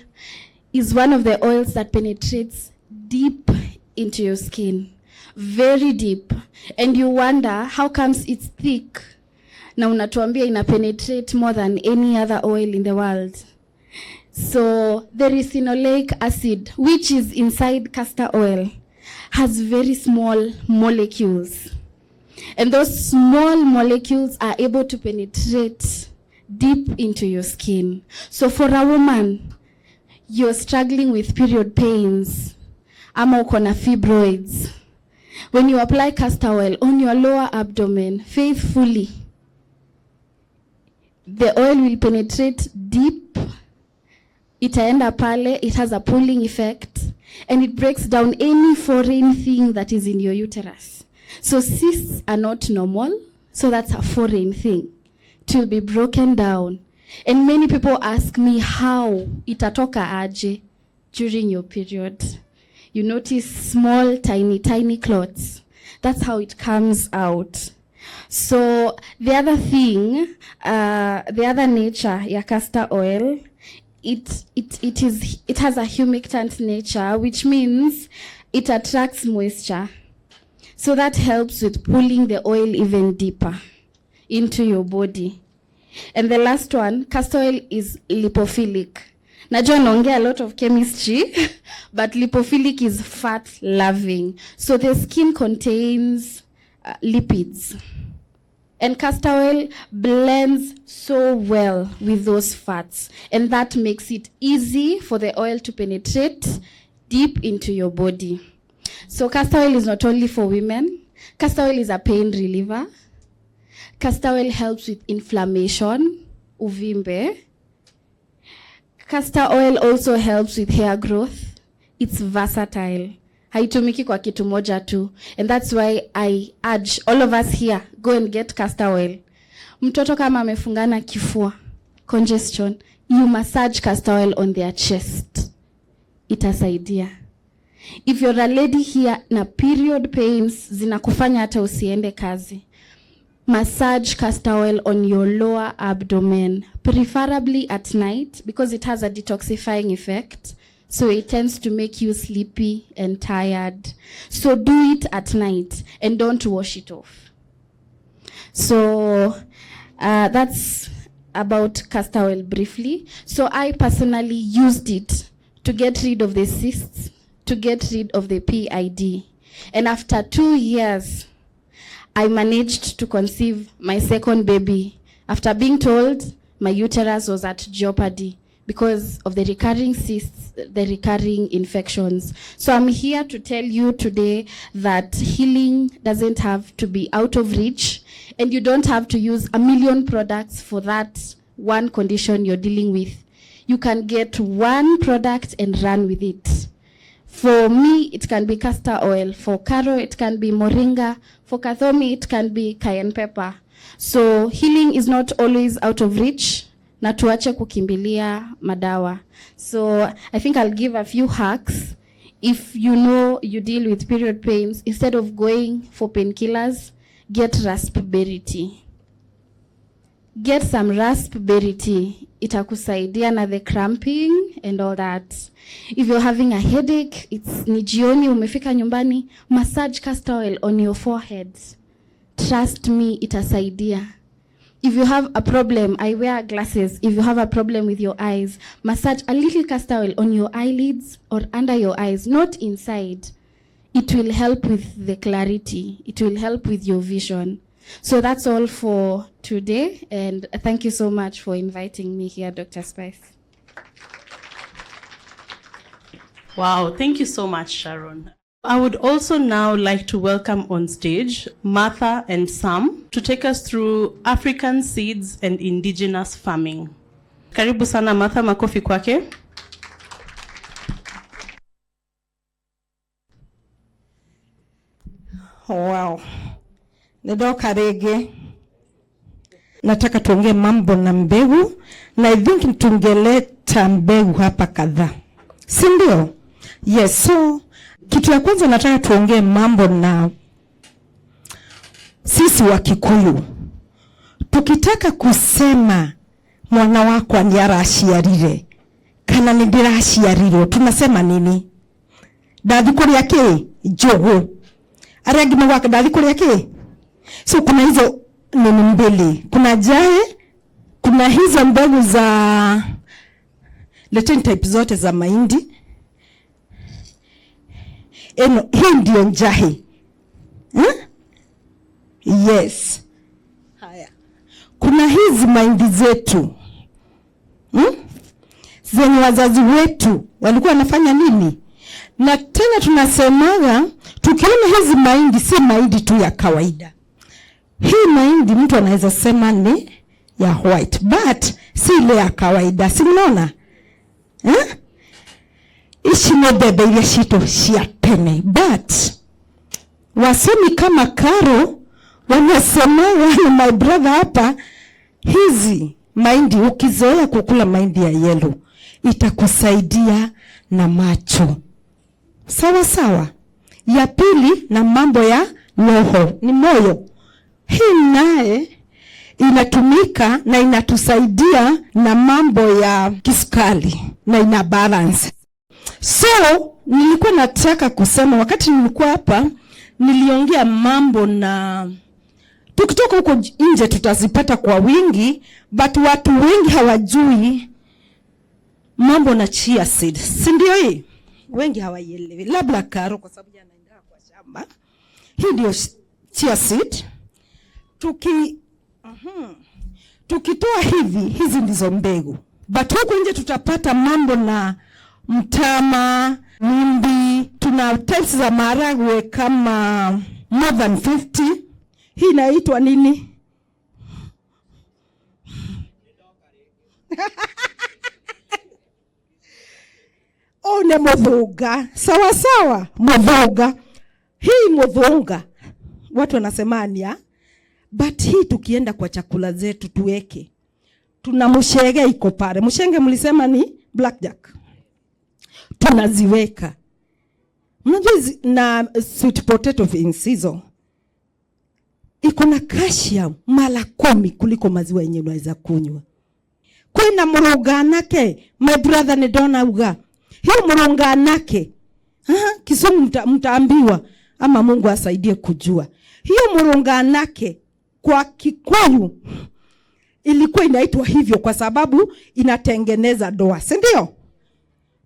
is one of the oils that penetrates deep into your skin, very deep. And you wonder, how comes it's thick? Na unatuambia ina penetrate more than any other oil in the world. So the ricinoleic acid, which is inside castor oil, has very small molecules. And those small molecules are able to penetrate deep into your skin. So for a woman, you're struggling with period pains, ama uko na fibroids. When you apply castor oil on your lower abdomen faithfully, the oil will penetrate deep. Itaenda pale, it has a pulling effect, and it breaks down any foreign thing that is in your uterus. So cysts are not normal, so that's a foreign thing. It will be broken down. And many people ask me how itatoka aje during your period. You notice small, tiny clots. That's how it comes out. So the other thing, the other nature ya castor oil, it has a humectant nature, which means it attracts moisture. So that helps with pulling the oil even deeper into your body. And the last one, castor oil is lipophilic. Najua naongea a lot of chemistry, but lipophilic is fat loving. So the skin contains lipids. And castor oil blends so well with those fats. And that makes it easy for the oil to penetrate deep into your body. So castor oil is not only for women. Castor oil is a pain reliever. Castor oil helps with inflammation, uvimbe. Castor oil also helps with hair growth. It's versatile. Haitumiki kwa kitu moja tu. And that's why I urge all of us here, go and get castor oil. Mtoto kama amefungana kifua, congestion, you massage castor oil on their chest. Itasaidia. If you're a lady here na period pains zinakufanya hata usiende kazi, massage castor oil on your lower abdomen, preferably at night, because it has a detoxifying effect. So it tends to make you sleepy and tired. So do it at night and don't wash it off. So that's about castor oil briefly. So I personally used it to get rid of the cysts, to get rid of the PID. And after 2 years, I managed to conceive my second baby after being told my uterus was at jeopardy because of the recurring cysts, the recurring infections. So I'm here to tell you today that healing doesn't have to be out of reach, and you don't have to use 1 million products for that one condition you're dealing with. You can get one product and run with it. For me, it can be castor oil. For Caro, it can be moringa. For Kathomi, it can be cayenne pepper. So healing is not always out of reach. Na tuache kukimbilia madawa. So I think I'll give a few hacks. If you know you deal with period pains, instead of going for painkillers, get raspberry tea. Get some raspberry tea. Itakusaidia na the cramping and all that. If you're having a headache, it's ni jioni umefika nyumbani, massage castor oil on your forehead. Trust me, itasaidia. If you have a problem, I wear glasses. If you have a problem with your eyes, massage a little castor oil on your eyelids or under your eyes, not inside. It will help with the clarity. It will help with your vision. So that's all for today. And thank you so much for inviting me here, Dr. Spice. Wow, thank you so much, Sharon. I would also now like to welcome on stage Martha and Sam to take us through African seeds and indigenous farming. Karibu sana Martha, makofi kwake. Wow. Nidoka rege. Nataka tuongee mambo na mbegu, na I think tungeleta mbegu hapa kadhaa. Si ndio? Yes, so kitu ya kwanza nataka tuongee mambo na sisi wa Kikuyu. Tukitaka kusema mwana wako ni arashiarire kana ni ndirashiariro, tunasema nini? Ndathikuri yake jogo. Aragi mwaka ndathikuri yake. So kuna hizo nini mbili. Kuna jae, kuna hizo mbegu za leteni type zote za mahindi. Hii ndio njahi. Yes. Haya. Kuna hizi mahindi zetu. Zenye wazazi wetu walikuwa wanafanya nini? Na tena tunasemaga tukiona hizi mahindi si mahindi tu ya kawaida. Hii mahindi mtu anaweza sema ni ya white, but si ile ya kawaida. Si mnaona? Ishi mbebe ile shito shia tene, but wasomi kama Karo wanasema my brother hapa, hizi mahindi ukizoea kukula mahindi ya yellow itakusaidia na macho. Sawa sawa. Ya pili na mambo ya roho ni moyo. Hii naye inatumika na inatusaidia na mambo ya kisukari na ina balance. So nilikuwa nataka kusema wakati nilikuwa hapa niliongea mambo na tukitoka huko nje tutazipata kwa wingi, but watu wengi hawajui mambo na chia seed. Si ndio hii? Wengi hawaielewi. Labda Karo kwa sababu anaenda kwa shamba. Hii ndio chia seed. Tukitoa hizi ndizo mbegu. But huko nje tutapata mambo na mtama, mimbi, tuna types za maharagwe kama more than 50. Hii inaitwa nini? Ne modhoga. Sawa sawa, modhoga. Hii modhoga watu wanasemania, but hii tukienda kwa chakula zetu tuweke. Tuna mshenge iko pale. Mshenge mlisema ni blackjack. Tunaziweka. Mnajua na sweet potato beans hizo iko na calcium mara 10 kuliko maziwa yenye unaweza kunywa. Kwenda muronganake, my brother ni dona uga. Hiyo muronganake. Kisumu mtaambiwa ama Mungu asaidie kujua. Hiyo muronganake kwa Kikuyu ilikuwa inaitwa hivyo kwa sababu inatengeneza doa, si ndio?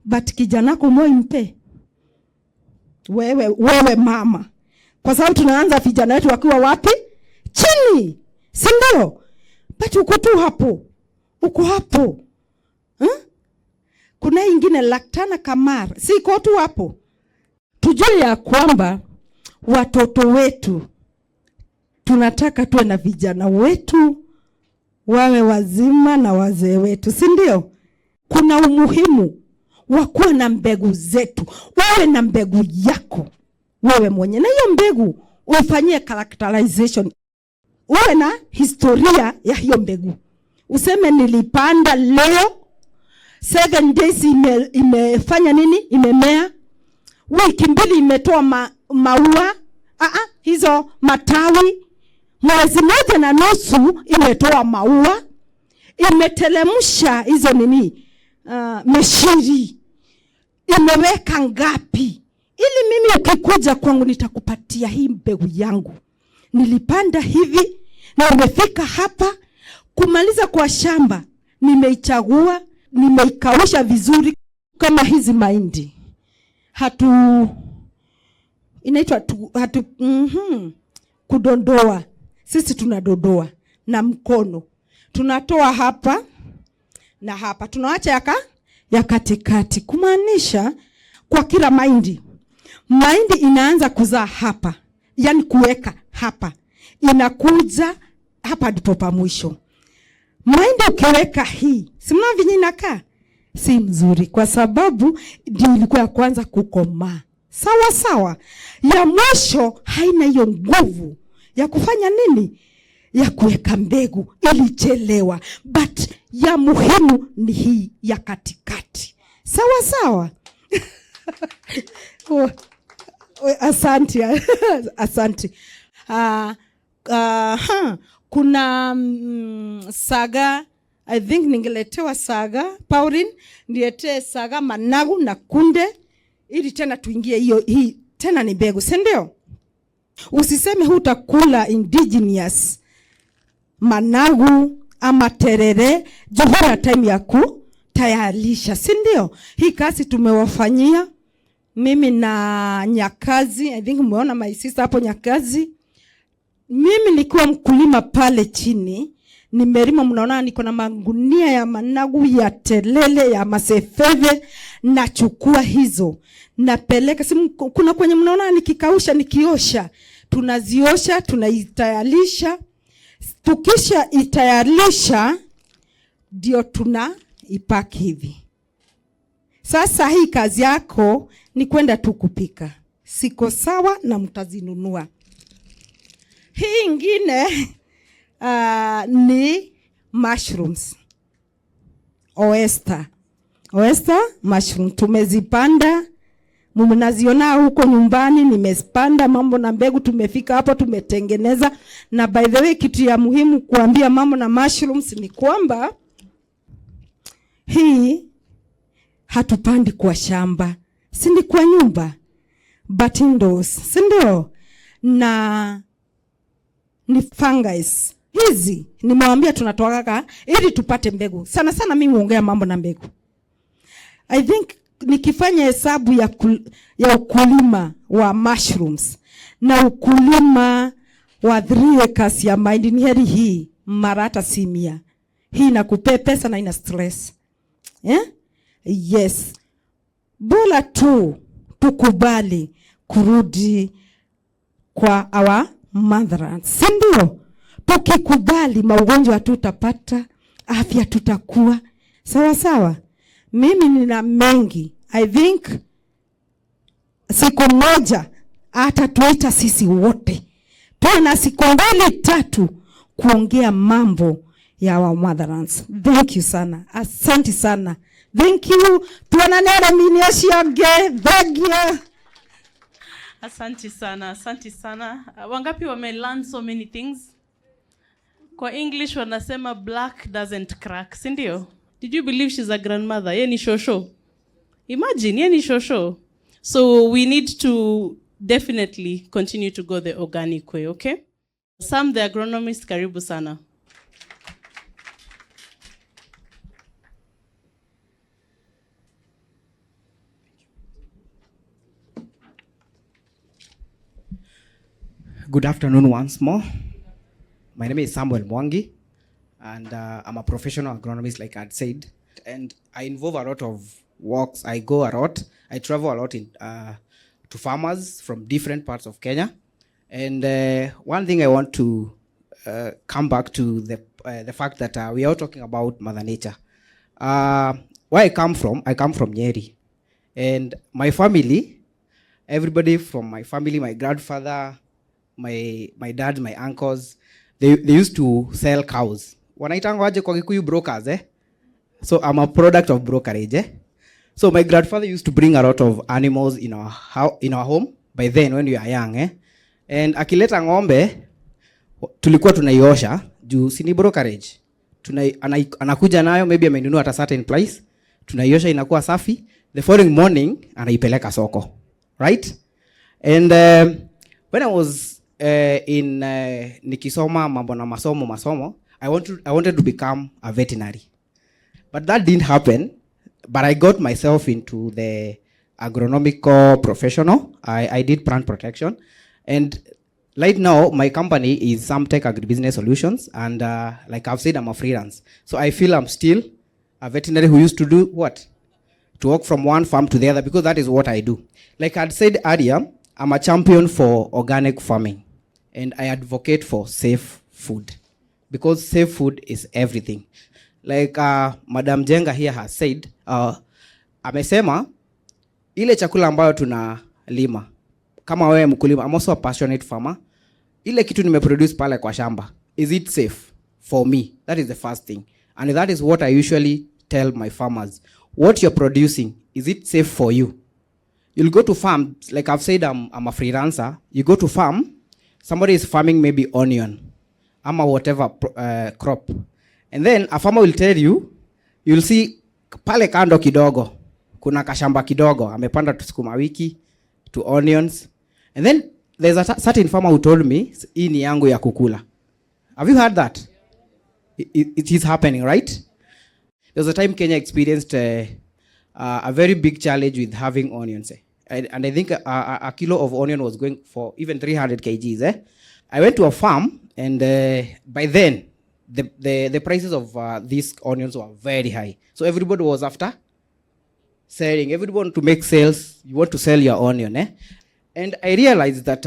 But kijanako moi mpe. Wewe mama. Kwa sababu tunaanza vijana wetu wakiwa wapi? Chini. Si ndio? But uko tu hapo. Uko hapo. Kuna ingine Lactana Kamar. Si uko tu hapo. Tujue ya kwamba watoto wetu tunataka tuwe na vijana wetu wawe wazima na wazee wetu, si ndio? Kuna umuhimu wa kuwa na mbegu zetu. Wawe na mbegu yako wewe mwenye, na hiyo mbegu ufanyie characterization. Wawe na historia ya hiyo mbegu. Useme nilipanda leo 7 days imefanya nini? Imemea. Wiki 2 imetoa maua. Hizo matawi. Mwezi 1.5 imetoa maua. Imetelemusha hizo nini? Meshiri. Imeweka ngapi? Ili mimi ukikuja kwangu nitakupatia hii mbegu yangu. Nilipanda hivi na umefika hapa. Kumaliza kwa shamba, nimeichagua, nimeikausha vizuri kama hizi mahindi. Inaitwa kudondoa. Sisi tunadodoa na mkono. Tunatoa hapa na hapa. Tunaacha ya katikati. Kumaanisha kwa kila mahindi inaanza kuzaa hapa. Yani kuweka hapa. Inakuja hapa ndipo pa mwisho. Mahindi ukiweka hii, si mnaona vyenye inakaa? Si mzuri kwa sababu ndio ilikuwa ya kwanza kukomaa. Sawa sawa. Ya mwisho haina hiyo nguvu ya kufanya nini? Ya kuweka mbegu, ilichelewa. But ya muhimu ni hii ya katikati. Sawa sawa. Asante. Asante. Kuna saga, I think ningeletewa saga. Pauline, niletee saga, managu na kunde. Ili tena tuingie hii tena ni mbegu, si ndio? Usiseme hutakula indigenous managu ama terere juhura time ya kutayarisha, si ndio? Hii kazi tumewafanyia mimi na Nyakazi. I think umeona my sister hapo Nyakazi. Mimi nilikuwa mkulima pale chini. Nimelima, mnaona niko na magunia ya managu, ya telele, ya masefeve. Nachukua hizo napeleka, kuna kwenye mnaona nikikausha, nikiosha. Tunaziosha, tunaitayarisha. Tukisha itayarisha ndio tunaipaki hivi. Sasa hii kazi yako ni kwenda tu kupika. Siko sawa na mtazinunua. Hii ingine ni mushrooms. Oyster mushroom tumezipanda. Mnaziona huko nyumbani, nimezipanda mambo na mbegu, tumefika hapo tumetengeneza. Na by the way, kitu ya muhimu kuambia mambo na mushrooms ni kwamba hii hatupandi kwa shamba, si kwa nyumba, but indoors, si ndio? Na ni fungus. Hizi nimewaambia tunatoka ili tupate mbegu. Sana sana mimi huongea mambo na mbegu. I think nikifanya hesabu ya ukulima wa mushrooms na ukulima wa 3 acres ya mahindi, ni heri hii mara hata 100. Hii inakupea pesa na ina stress. Yes. Bora tu tukubali kurudi kwa our motherland, si ndio? Tukikubali maugonjwa tutapata, afya tutakuwa sawa sawa. Mimi nina mengi. I think siku moja hata tuita sisi wote tuna siku 2-3 kuongea mambo ya wa motherlands. Thank you sana. Asante sana. Thank you. Tuonane mimi asiage. Thank you. Asante sana, asante sana. Wangapi learn so many things? Kwa English wanasema black doesn't crack, si ndio? Did you believe she's a grandmother? Yeye ni shosho. Imagine, yeye ni shosho. So we need to definitely continue to go the organic way, okay? Sam the agronomist, karibu sana. Good afternoon once more. My name is Samuel Mwangi, and I'm a professional agronomist, like I'd said. And I involve a lot of walks. I go a lot. I travel a lot to farmers from different parts of Kenya. And one thing I want to come back to the fact that we are talking about Mother Nature. Where I come from Nyeri. And my family, everybody from my family, my grandfather, my dad, my uncles, they used to sell cows. Wanaitanga waje kwa Kikuyu brokers, So I'm a product of brokerage, So my grandfather used to bring a lot of animals in our home by then when we are young, And akileta ng'ombe tulikuwa tunaiosha juu si ni brokerage. Anakuja nayo, maybe amenunua at a certain price. Tunaiosha inakuwa safi. The following morning anaipeleka soko. Right? And when I was nikisoma mambo na masomo, I wanted to become a veterinary. But that didn't happen. But I got myself into the agronomical professional. I did plant protection. And right now, my company is Samtech Agribusiness Solutions. And like I've said, I'm a freelance. So I feel I'm still a veterinary who used to do what? To walk from one farm to the other, because that is what I do. Like I'd said earlier, I'm a champion for organic farming. And I advocate for safe food. Because safe food is everything. Like Madam Jenga here has said, amesema, ile chakula ambayo tunalima, kama wewe mkulima, I'm also a passionate farmer, ile kitu nimeproduce pale kwa shamba, is it safe for me? That is the first thing. And that is what I usually tell my farmers. What you're producing, is it safe for you? You'll go to farm, like I've said, I'm a freelancer. You go to farm, somebody is farming maybe onion, ama whatever crop. And then a farmer will tell you, you'll see pale kando kidogo, kuna kashamba kidogo, amepanda tu sukuma wiki, to onions. And then there's a certain farmer who told me, hii ni yangu ya kukula. Have you heard that? It is happening, right? There was a time Kenya experienced a very big challenge with having onions. And I think a kilo of onion was going for even 300 kgs. I went to a farm, and by then, the prices of these onions were very high. So everybody was after selling. Everybody want to make sales. You want to sell your onion. And I realized that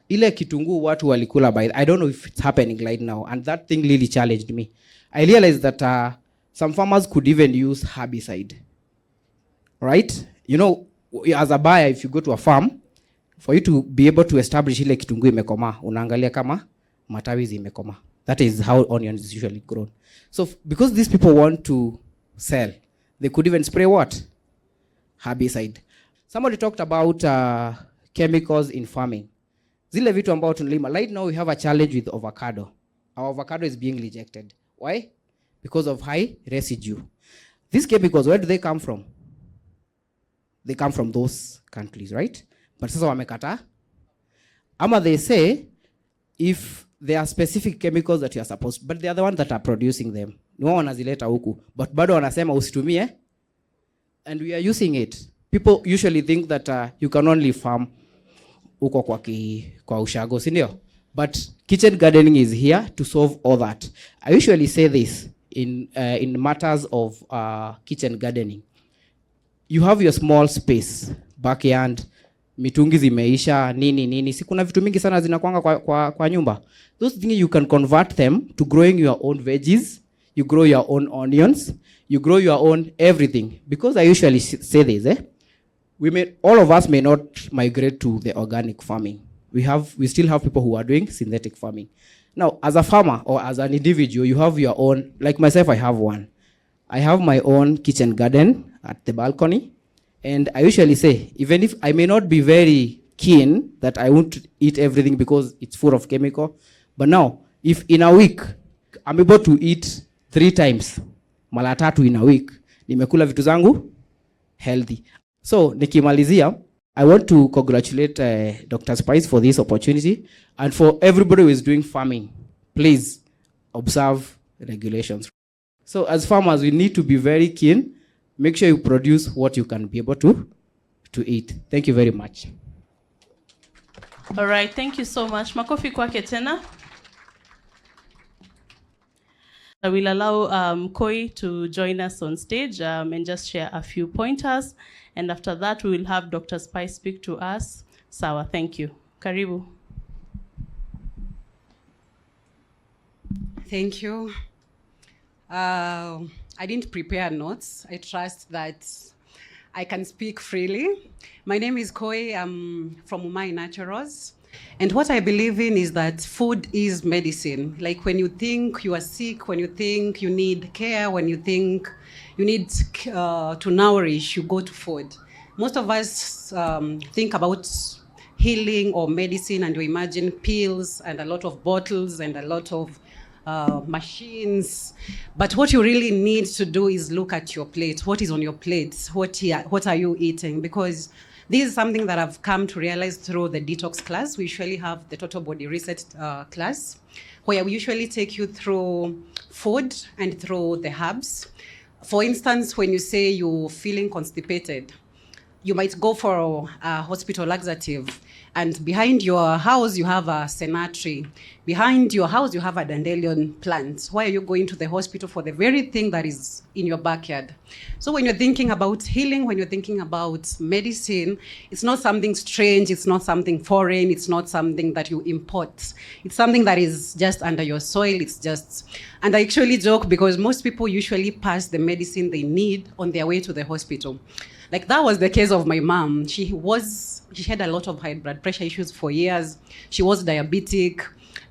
ile kitungu watu walikula by, I don't know if it's happening right now. And that thing really challenged me. I realized that some farmers could even use herbicide. Right? You know, as a buyer, if you go to a farm, for you to be able to establish ile kitungu imekoma, unaangalia kama matawi zimekoma. That is how onions is usually grown. So because these people want to sell, they could even spray what? Herbicide. Somebody talked about chemicals in farming. Zile vitu ambao tunalima. Right now we have a challenge with avocado. Our avocado is being rejected. Why? Because of high residue. These chemicals, where do they come from? They come from those countries, right? But sasa wamekata. Ama they say, if there are specific chemicals that you are supposed, but they are the ones that are producing them. Ni wao wanazileta huku, but bado wanasema usitumie, and we are using it. People usually think that you can only farm huko kwa ushago, si ndio? But kitchen gardening is here to solve all that. I usually say this in matters of kitchen gardening. You have your small space, backyard, mitungi zimeisha, nini. Si kuna vitu mingi sana zinakuanga kwa nyumba. Those things you can convert them to growing your own veggies, you grow your own onions, you grow your own everything. Because I usually say this, all of us may not migrate to the organic farming. We still have people who are doing synthetic farming. Now, as a farmer or as an individual, you have your own, like myself, I have one. I have my own kitchen garden at the balcony. And I usually say, even if I may not be very keen that I won't eat everything because it's full of chemical, but now, if in a week, I'm able to eat 3 times, mara 3 in a week, nimekula vitu zangu healthy. So, nikimalizia, I want to congratulate Dr. Spice for this opportunity, and for everybody who is doing farming, please observe regulations. So as farmers, we need to be very keen. Make sure you produce what you can be able to eat. Thank you very much. All right, thank you so much. Makofi kwake tena. I will allow Koi to join us on stage and just share a few pointers. And after that, we will have Dr. Spice speak to us. Sawa, thank you. Karibu. Thank you. I didn't prepare notes. I trust that I can speak freely. My name is Koi. I'm from Umai Naturals. And what I believe in is that food is medicine. Like when you think you are sick, when you think you need care, when you think you need to nourish, you go to food. Most of us think about healing or medicine and you imagine pills and a lot of bottles and a lot of machines. But what you really need to do is look at your plate. What is on your plate? What are you eating? Because This is something that I've come to realize through the detox class. We usually have the total body reset class, where we usually take you through food and through the herbs. For instance, when you say you're feeling constipated, you might go for a hospital laxative, and behind your house you have a senna tree. Behind your house you have a dandelion plant. Why are you going to the hospital for the very thing that is in your backyard? So when you're thinking about healing, when you're thinking about medicine, it's not something strange, it's not something foreign, it's not something that you import. It's something that is just under your soil. It's just, and I actually joke because most people usually pass the medicine they need on their way to the hospital. Like that was the case of my mom. She had a lot of high blood pressure issues for years. She was diabetic.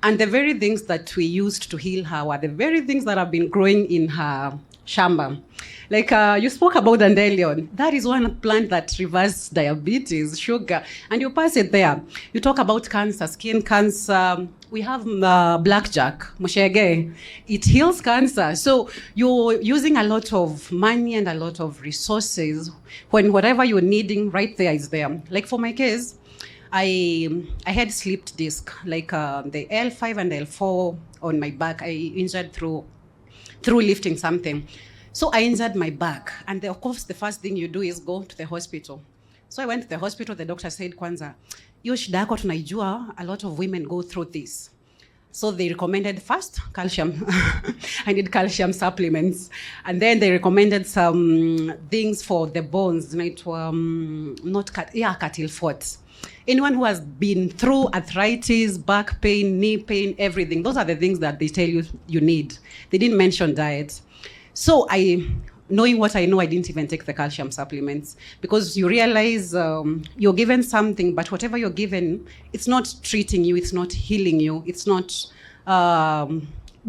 And the very things that we used to heal her were the very things that have been growing in her shamba. Like you spoke about dandelion. That is one plant that reverses diabetes, sugar, and you pass it there. You talk about cancer, skin cancer. We have blackjack, mushege. It heals cancer. So you're using a lot of money and a lot of resources when whatever you're needing right there is there. Like for my case, I had slipped disc, like the L5 and L4 on my back. I injured through lifting something. So I injured my back. And of course, the first thing you do is go to the hospital. So I went to the hospital. The doctor said, Kwanza, hiyo shida yako tunaijua, a lot of women go through this. So they recommended first calcium. I need calcium supplements. And then they recommended some things for the bones, cattle foot. Anyone who has been through arthritis, back pain, knee pain, everything, those are the things that they tell you need. They didn't mention diet. So knowing what I know, I didn't even take the calcium supplements because you realize you're given something, but whatever you're given, it's not treating you, it's not healing you, it's not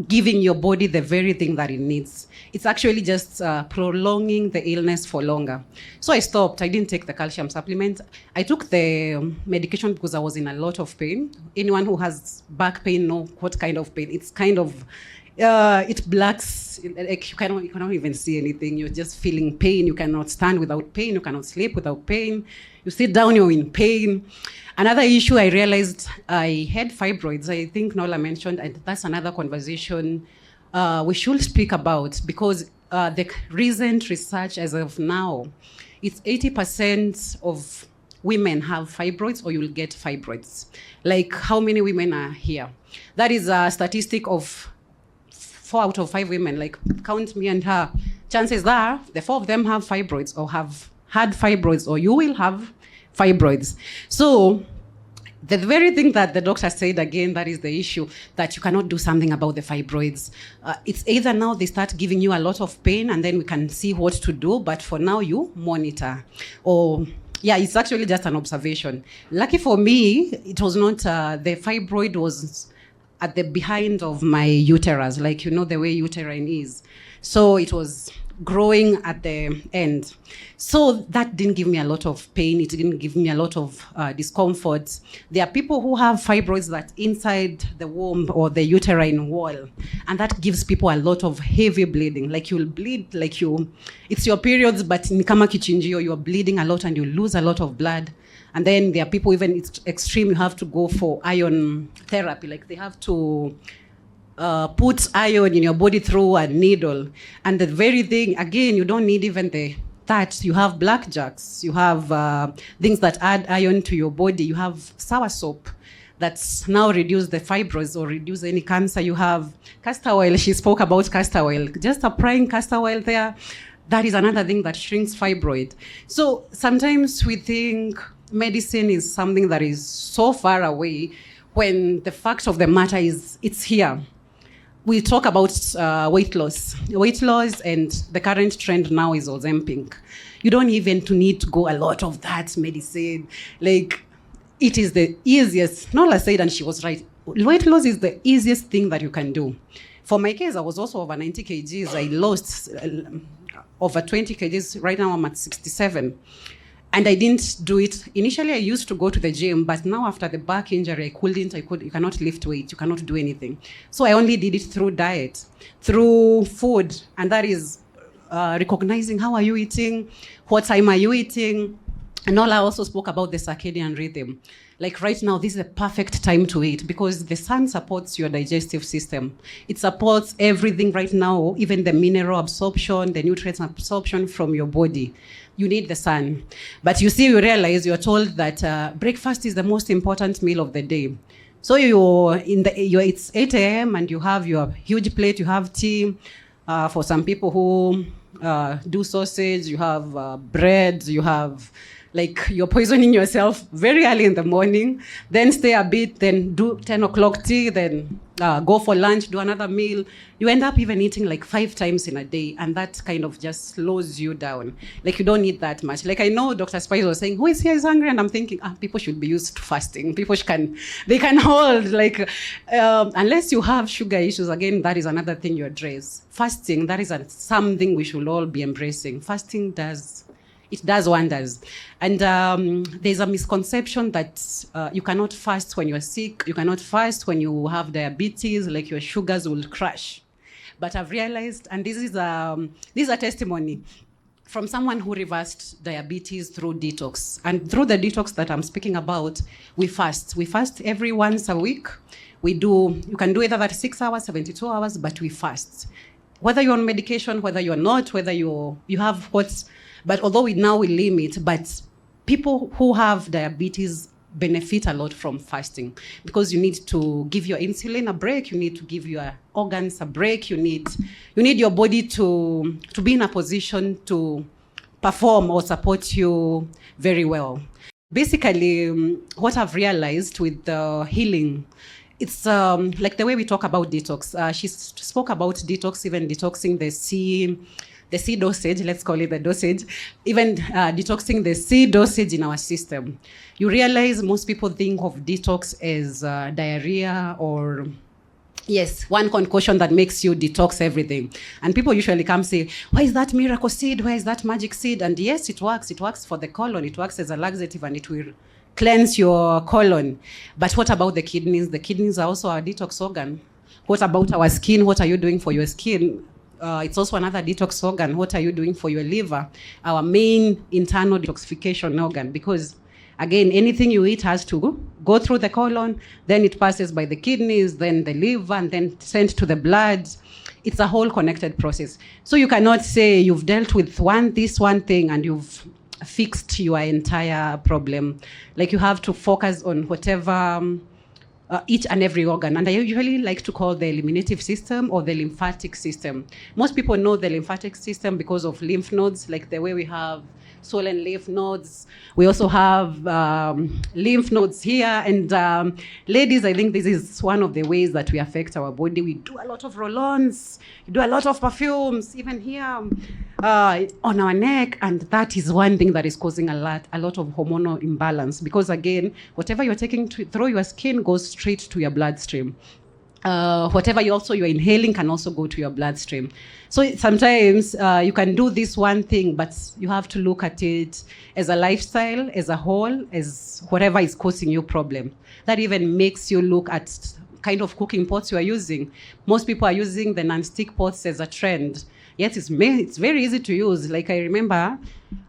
giving your body the very thing that it needs. It's actually just prolonging the illness for longer. So I stopped. I didn't take the calcium supplement. I took the medication because I was in a lot of pain. Anyone who has back pain knows what kind of pain. It's kind of it blacks, like you cannot even see anything. You're just feeling pain. You cannot stand without pain. You cannot sleep without pain. You sit down, you're in pain. Another issue I realized, I had fibroids. I think Nola mentioned, and that's another conversation we should speak about because the recent research as of now, it's 80% of women have fibroids or you'll get fibroids. Like how many women are here? That is a statistic of 4 out of 5 women, like count me and her. Chances are the 4 of them have fibroids or have had fibroids or you will have fibroids. So the very thing that the doctor said again, that is the issue, that you cannot do something about the fibroids. It's either now they start giving you a lot of pain and then we can see what to do, but for now you monitor. Or yeah, it's actually just an observation. Lucky for me, it was not, the fibroid was at the behind of my uterus, like you know the way uterine is. So it was growing at the end. So that didn't give me a lot of pain. It didn't give me a lot of discomfort. There are people who have fibroids that inside the womb or the uterine wall, and that gives people a lot of heavy bleeding. Like you'll bleed, like it's your periods, but in kama kichinjio, you're bleeding a lot and you lose a lot of blood. And then there are people, even it's extreme, you have to go for iron therapy. Like they have to put iron in your body through a needle. And the very thing, again, you don't need even that. You have blackjacks. You have things that add iron to your body. You have sour soap that's now reduce the fibroids or reduce any cancer. You have castor oil. She spoke about castor oil. Just applying castor oil there, that is another thing that shrinks fibroid. So sometimes we think medicine is something that is so far away when the fact of the matter is it's here. We talk about weight loss, and the current trend now is Ozempic. You don't even need to go a lot of that medicine. Like it is the easiest. Nola said, and she was right. Weight loss is the easiest thing that you can do. For my case, I was also over 90 kgs. I lost over 20 kgs. Right now I'm at 67. And I didn't do it. Initially, I used to go to the gym, but now after the back injury, you cannot lift weight, you cannot do anything. So I only did it through diet, through food. And that is recognizing how are you eating, what time are you eating, Nola also spoke about the circadian rhythm. Like right now, this is a perfect time to eat because the sun supports your digestive system. It supports everything right now, even the mineral absorption, the nutrients absorption from your body. You need the sun. But you realize you're told that breakfast is the most important meal of the day. So it's 8 a.m. and you have your huge plate, you have tea. For some people who do sausage, you have bread, you have, like, you're poisoning yourself very early in the morning, then stay a bit, then do 10 o'clock tea, then go for lunch, do another meal. You end up even eating like 5 times in a day, and that kind of just slows you down. Like, you don't need that much. Like, I know Dr. Spice was saying, who is here is hungry? And I'm thinking, people should be used to fasting. They can hold, like, unless you have sugar issues, again, that is another thing you address. Fasting, that is something we should all be embracing. Fasting does wonders. And there's a misconception that you cannot fast when you're sick. You cannot fast when you have diabetes, like your sugars will crash. But I've realized, and this is a testimony from someone who reversed diabetes through detox. And through the detox that I'm speaking about, we fast. We fast every once a week. You can do either 36 hours, 72 hours, but we fast. Whether you're on medication, whether you're not, whether you have but although we limit, but people who have diabetes benefit a lot from fasting because you need to give your insulin a break, you need to give your organs a break, you need your body to be in a position to perform or support you very well. Basically, what I've realized with the healing, it's like the way we talk about detox. She spoke about detox, even detoxing the C dosage, let's call it the dosage, even detoxing the C dosage in our system. You realize most people think of detox as diarrhea or, yes, one concoction that makes you detox everything. And people usually come say, why is that miracle seed? Where is that magic seed? And yes, it works. It works for the colon. It works as a laxative and it will cleanse your colon. But what about the kidneys? The kidneys are also a detox organ. What about our skin? What are you doing for your skin? It's also another detox organ. What are you doing for your liver? Our main internal detoxification organ. Because, again, anything you eat has to go through the colon, then it passes by the kidneys, then the liver, and then sent to the blood. It's a whole connected process. So you cannot say you've dealt with this one thing and you've fixed your entire problem. Like, you have to focus on whatever each and every organ. And I usually like to call the eliminative system or the lymphatic system. Most people know the lymphatic system because of lymph nodes, like the way we have swollen lymph nodes. We also have lymph nodes here. And ladies, I think this is one of the ways that we affect our body. We do a lot of roll-ons, we do a lot of perfumes, even here on our neck. And that is one thing that is causing a lot of hormonal imbalance. Because again, whatever you're taking through your skin goes straight to your bloodstream. Whatever you're inhaling can also go to your bloodstream. So sometimes you can do this one thing, but you have to look at it as a lifestyle, as a whole, as whatever is causing you problem. That even makes you look at kind of cooking pots you are using. Most people are using the non-stick pots as a trend. Yes, it's very easy to use. Like, I remember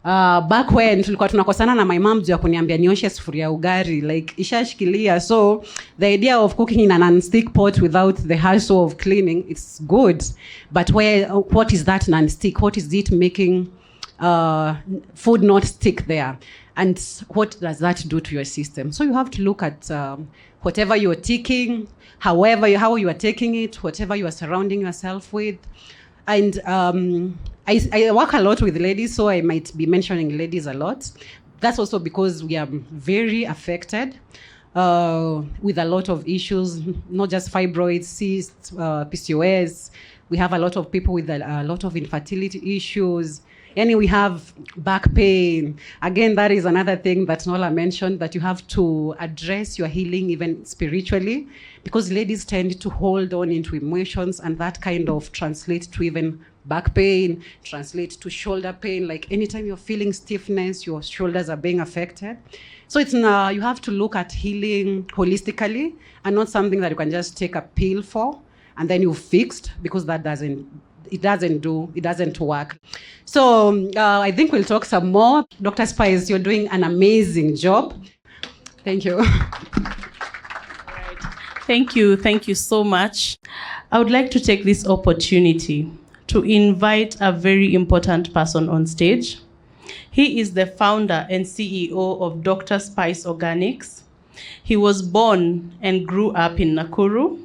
back when tulikuwa tunakosana na my mom juu ya kuniambia nioshe sufuria ugari, like ishashikilia. So the idea of cooking in a non-stick pot without the hassle of cleaning, it's good. But what is that non-stick? What is it making food not stick there? And what does that do to your system? So you have to look at whatever you're taking, how you are taking it, whatever you are surrounding yourself with. And I work a lot with ladies, so I might be mentioning ladies a lot. That's also because we are very affected with a lot of issues, not just fibroids, cysts, PCOS. We have a lot of people with a lot of infertility issues. And we have back pain. Again, that is another thing that Nola mentioned, that you have to address your healing even spiritually, because ladies tend to hold on into emotions, and that kind of translates to even back pain, translates to shoulder pain. Like anytime you're feeling stiffness, your shoulders are being affected. So it's you have to look at healing holistically and not something that you can just take a pill for and then you're fixed, because that it doesn't work. So I think we'll talk some more. Dr. Spice, you're doing an amazing job. Thank you. Thank you so much. I would like to take this opportunity to invite a very important person on stage. He is the founder and CEO of Dr. Spice Organics. He was born and grew up in Nakuru.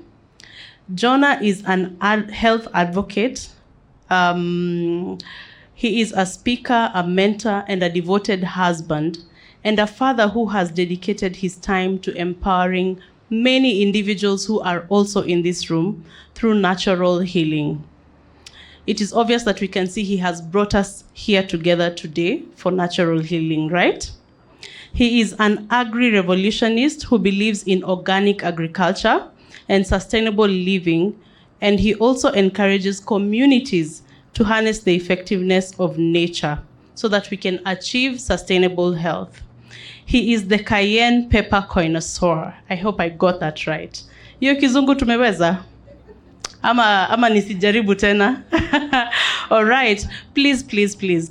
Jonah is an health advocate. He is a speaker, a mentor, and a devoted husband, and a father who has dedicated his time to empowering many individuals who are also in this room through natural healing. It is obvious that we can see he has brought us here together today for natural healing, right? He is an agri-revolutionist who believes in organic agriculture and sustainable living, and he also encourages communities to harness the effectiveness of nature so that we can achieve sustainable health. He is the cayenne pepper connoisseur. I hope I got that right. Hiyo kizungu tumeweza? Ama nisijaribu tena? All right, please,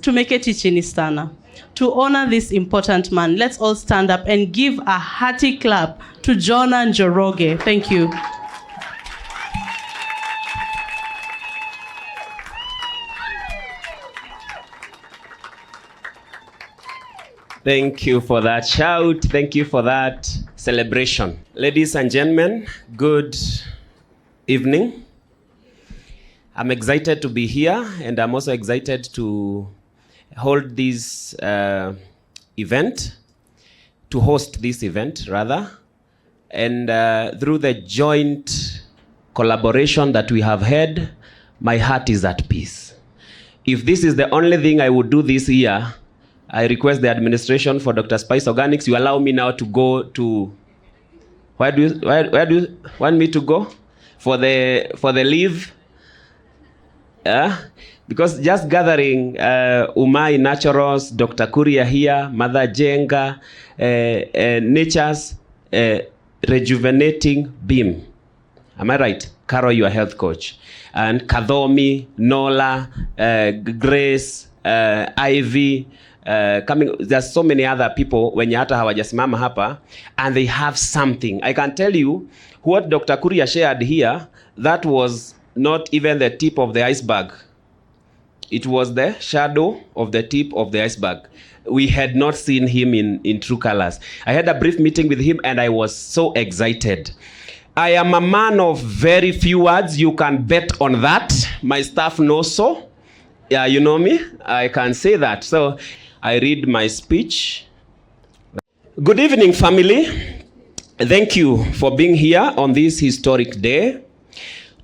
tumeketi chini sana. To honor this important man, let's all stand up and give a hearty clap to Jonah Njoroge. Thank you. Thank you for that shout. Thank you for that celebration. Ladies and gentlemen, good evening. I'm excited to be here, and I'm also excited to hold this event, to host this event rather. And through the joint collaboration that we have had, my heart is at peace. If this is the only thing I would do this year, I request the administration for Dr. Spice Organics, you allow me now to go to, where do you want me to go? For the leave? Because just gathering Umai Naturals, Dr. Kuria here, Mother Jenga, Nature's rejuvenating beam. Am I right? Carol, your health coach. And Kadhomi, Nola, Grace, Ivy, coming, there's so many other people wenye hata hawajasimama hapa, and they have something. I can tell you what Dr. Kuria shared here, that was not even the tip of the iceberg. It was the shadow of the tip of the iceberg. We had not seen him in true colors. I had a brief meeting with him and I was so excited. I am a man of very few words. You can bet on that. My staff knows so. Yeah, you know me. I can say that. So I read my speech. Good evening, family. Thank you for being here on this historic day.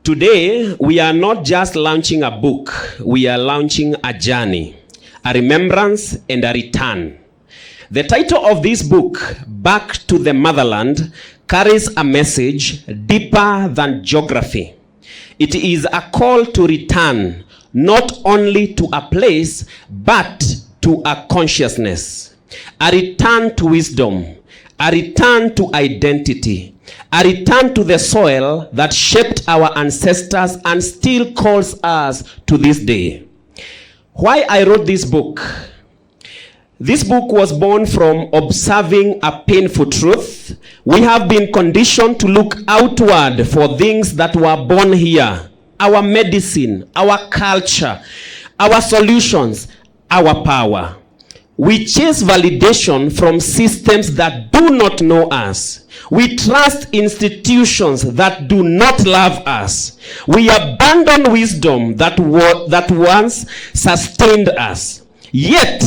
Today, we are not just launching a book. We are launching a journey, a remembrance, and a return. The title of this book, Back to the Motherland, carries a message deeper than geography. It is a call to return, not only to a place, but to a consciousness. A return to wisdom, a return to identity, a return to the soil that shaped our ancestors and still calls us to this day. Why I wrote this book? This book was born from observing a painful truth. We have been conditioned to look outward for things that were born here. Our medicine, our culture, our solutions, our power. We chase validation from systems that do not know us. We trust institutions that do not love us. We abandon wisdom that once sustained us. Yet,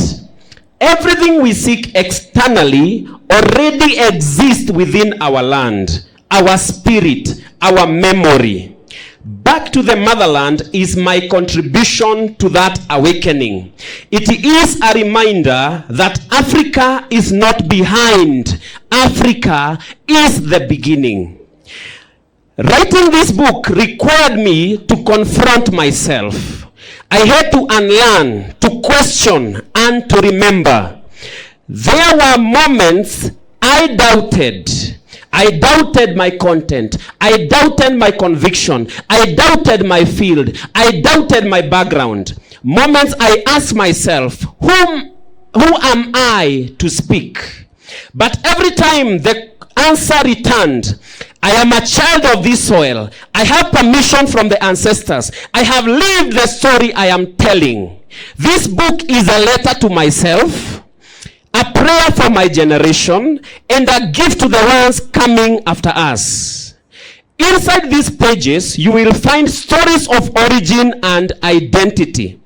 everything we seek externally already exists within our land, our spirit, our memory. Back to the Motherland is my contribution to that awakening. It is a reminder that Africa is not behind. Africa is the beginning. Writing this book required me to confront myself. I had to unlearn, to question, and to remember. There were moments I doubted. I doubted my content. I doubted my conviction. I doubted my field. I doubted my background. Moments I asked myself, who am I to speak? But every time the answer returned, I am a child of this soil. I have permission from the ancestors. I have lived the story I am telling. This book is a letter to myself, a prayer for my generation, and a gift to the ones coming after us. Inside these pages, you will find stories of origin and identity,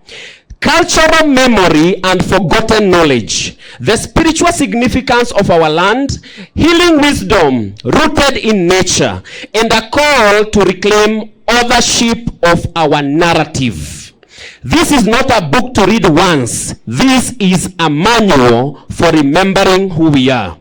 cultural memory and forgotten knowledge, the spiritual significance of our land, healing wisdom rooted in nature, and a call to reclaim ownership of our narrative. This is not a book to read once. This is a manual for remembering who we are.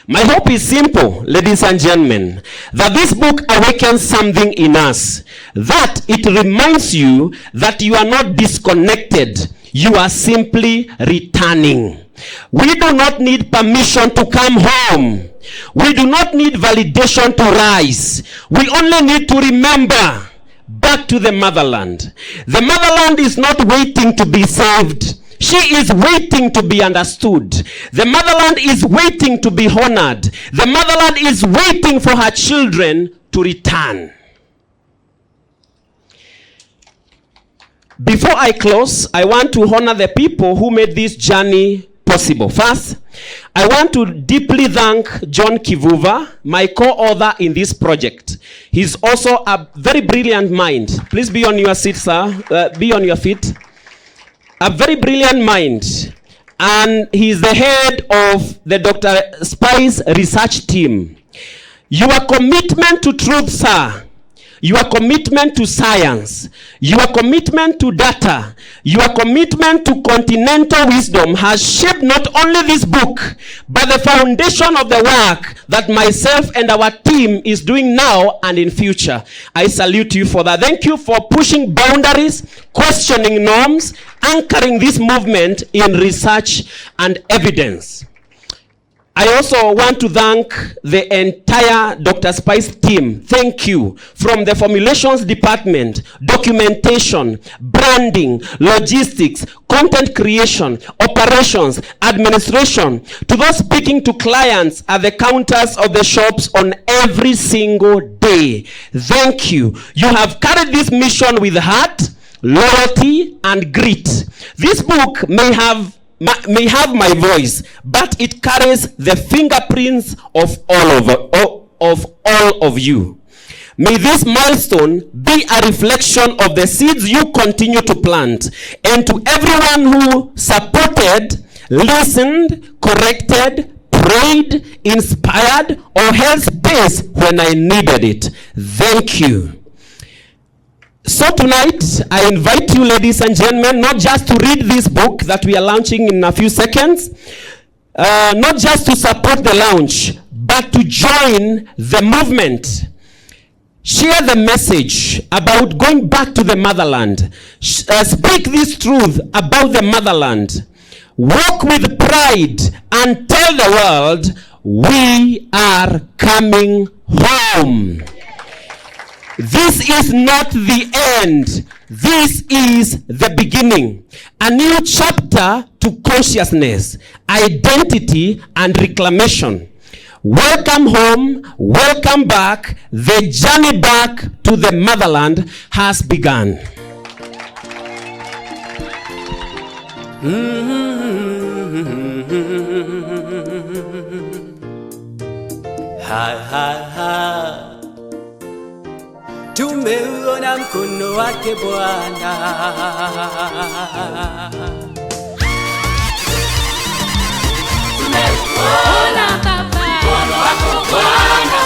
My hope is simple, ladies and gentlemen, that this book awakens something in us, that it reminds you that you are not disconnected, you are simply returning. We do not need permission to come home. We do not need validation to rise. We only need to remember. Back to the motherland. The motherland is not waiting to be saved. She is waiting to be understood. The motherland is waiting to be honored. The motherland is waiting for her children to return. Before I close, I want to honor the people who made this journey possible. First, I want to deeply thank John Kivuva, my co-author in this project. He's also a very brilliant mind. Please be on your seat, sir. Be on your feet. A very brilliant mind. And he's the head of the Dr. Spice research team. Your commitment to truth, sir, your commitment to science, your commitment to data, your commitment to continental wisdom has shaped not only this book, but the foundation of the work that myself and our team is doing now and in future. I salute you for that. Thank you for pushing boundaries, questioning norms, anchoring this movement in research and evidence. I also want to thank the entire Dr. Spice team. Thank you. From the formulations department, documentation, branding, logistics, content creation, operations, administration, to those speaking to clients at the counters of the shops on every single day. Thank you. You have carried this mission with heart, loyalty, and grit. This book may have my voice, but it carries the fingerprints of all of you. May this milestone be a reflection of the seeds you continue to plant, and to everyone who supported, listened, corrected, prayed, inspired, or held space when I needed it. Thank you. So tonight, I invite you, ladies and gentlemen, not just to read this book that we are launching in a few seconds, not just to support the launch, but to join the movement. Share the message about going back to the motherland. Speak this truth about the motherland. Walk with pride and tell the world, we are coming home. This is not the end. This is the beginning. A new chapter to consciousness, identity, and reclamation. Welcome home. Welcome back. The journey back to the motherland has begun. Ha ha ha. Tumeuona mkono wake Bwana. Tumeuona Baba, mkono wako Bwana,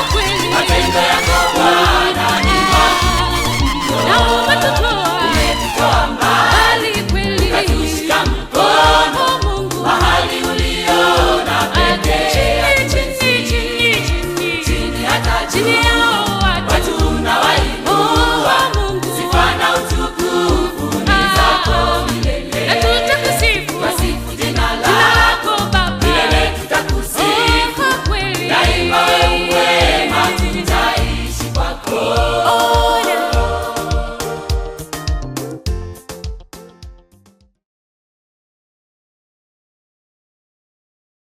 matendo yako Bwana.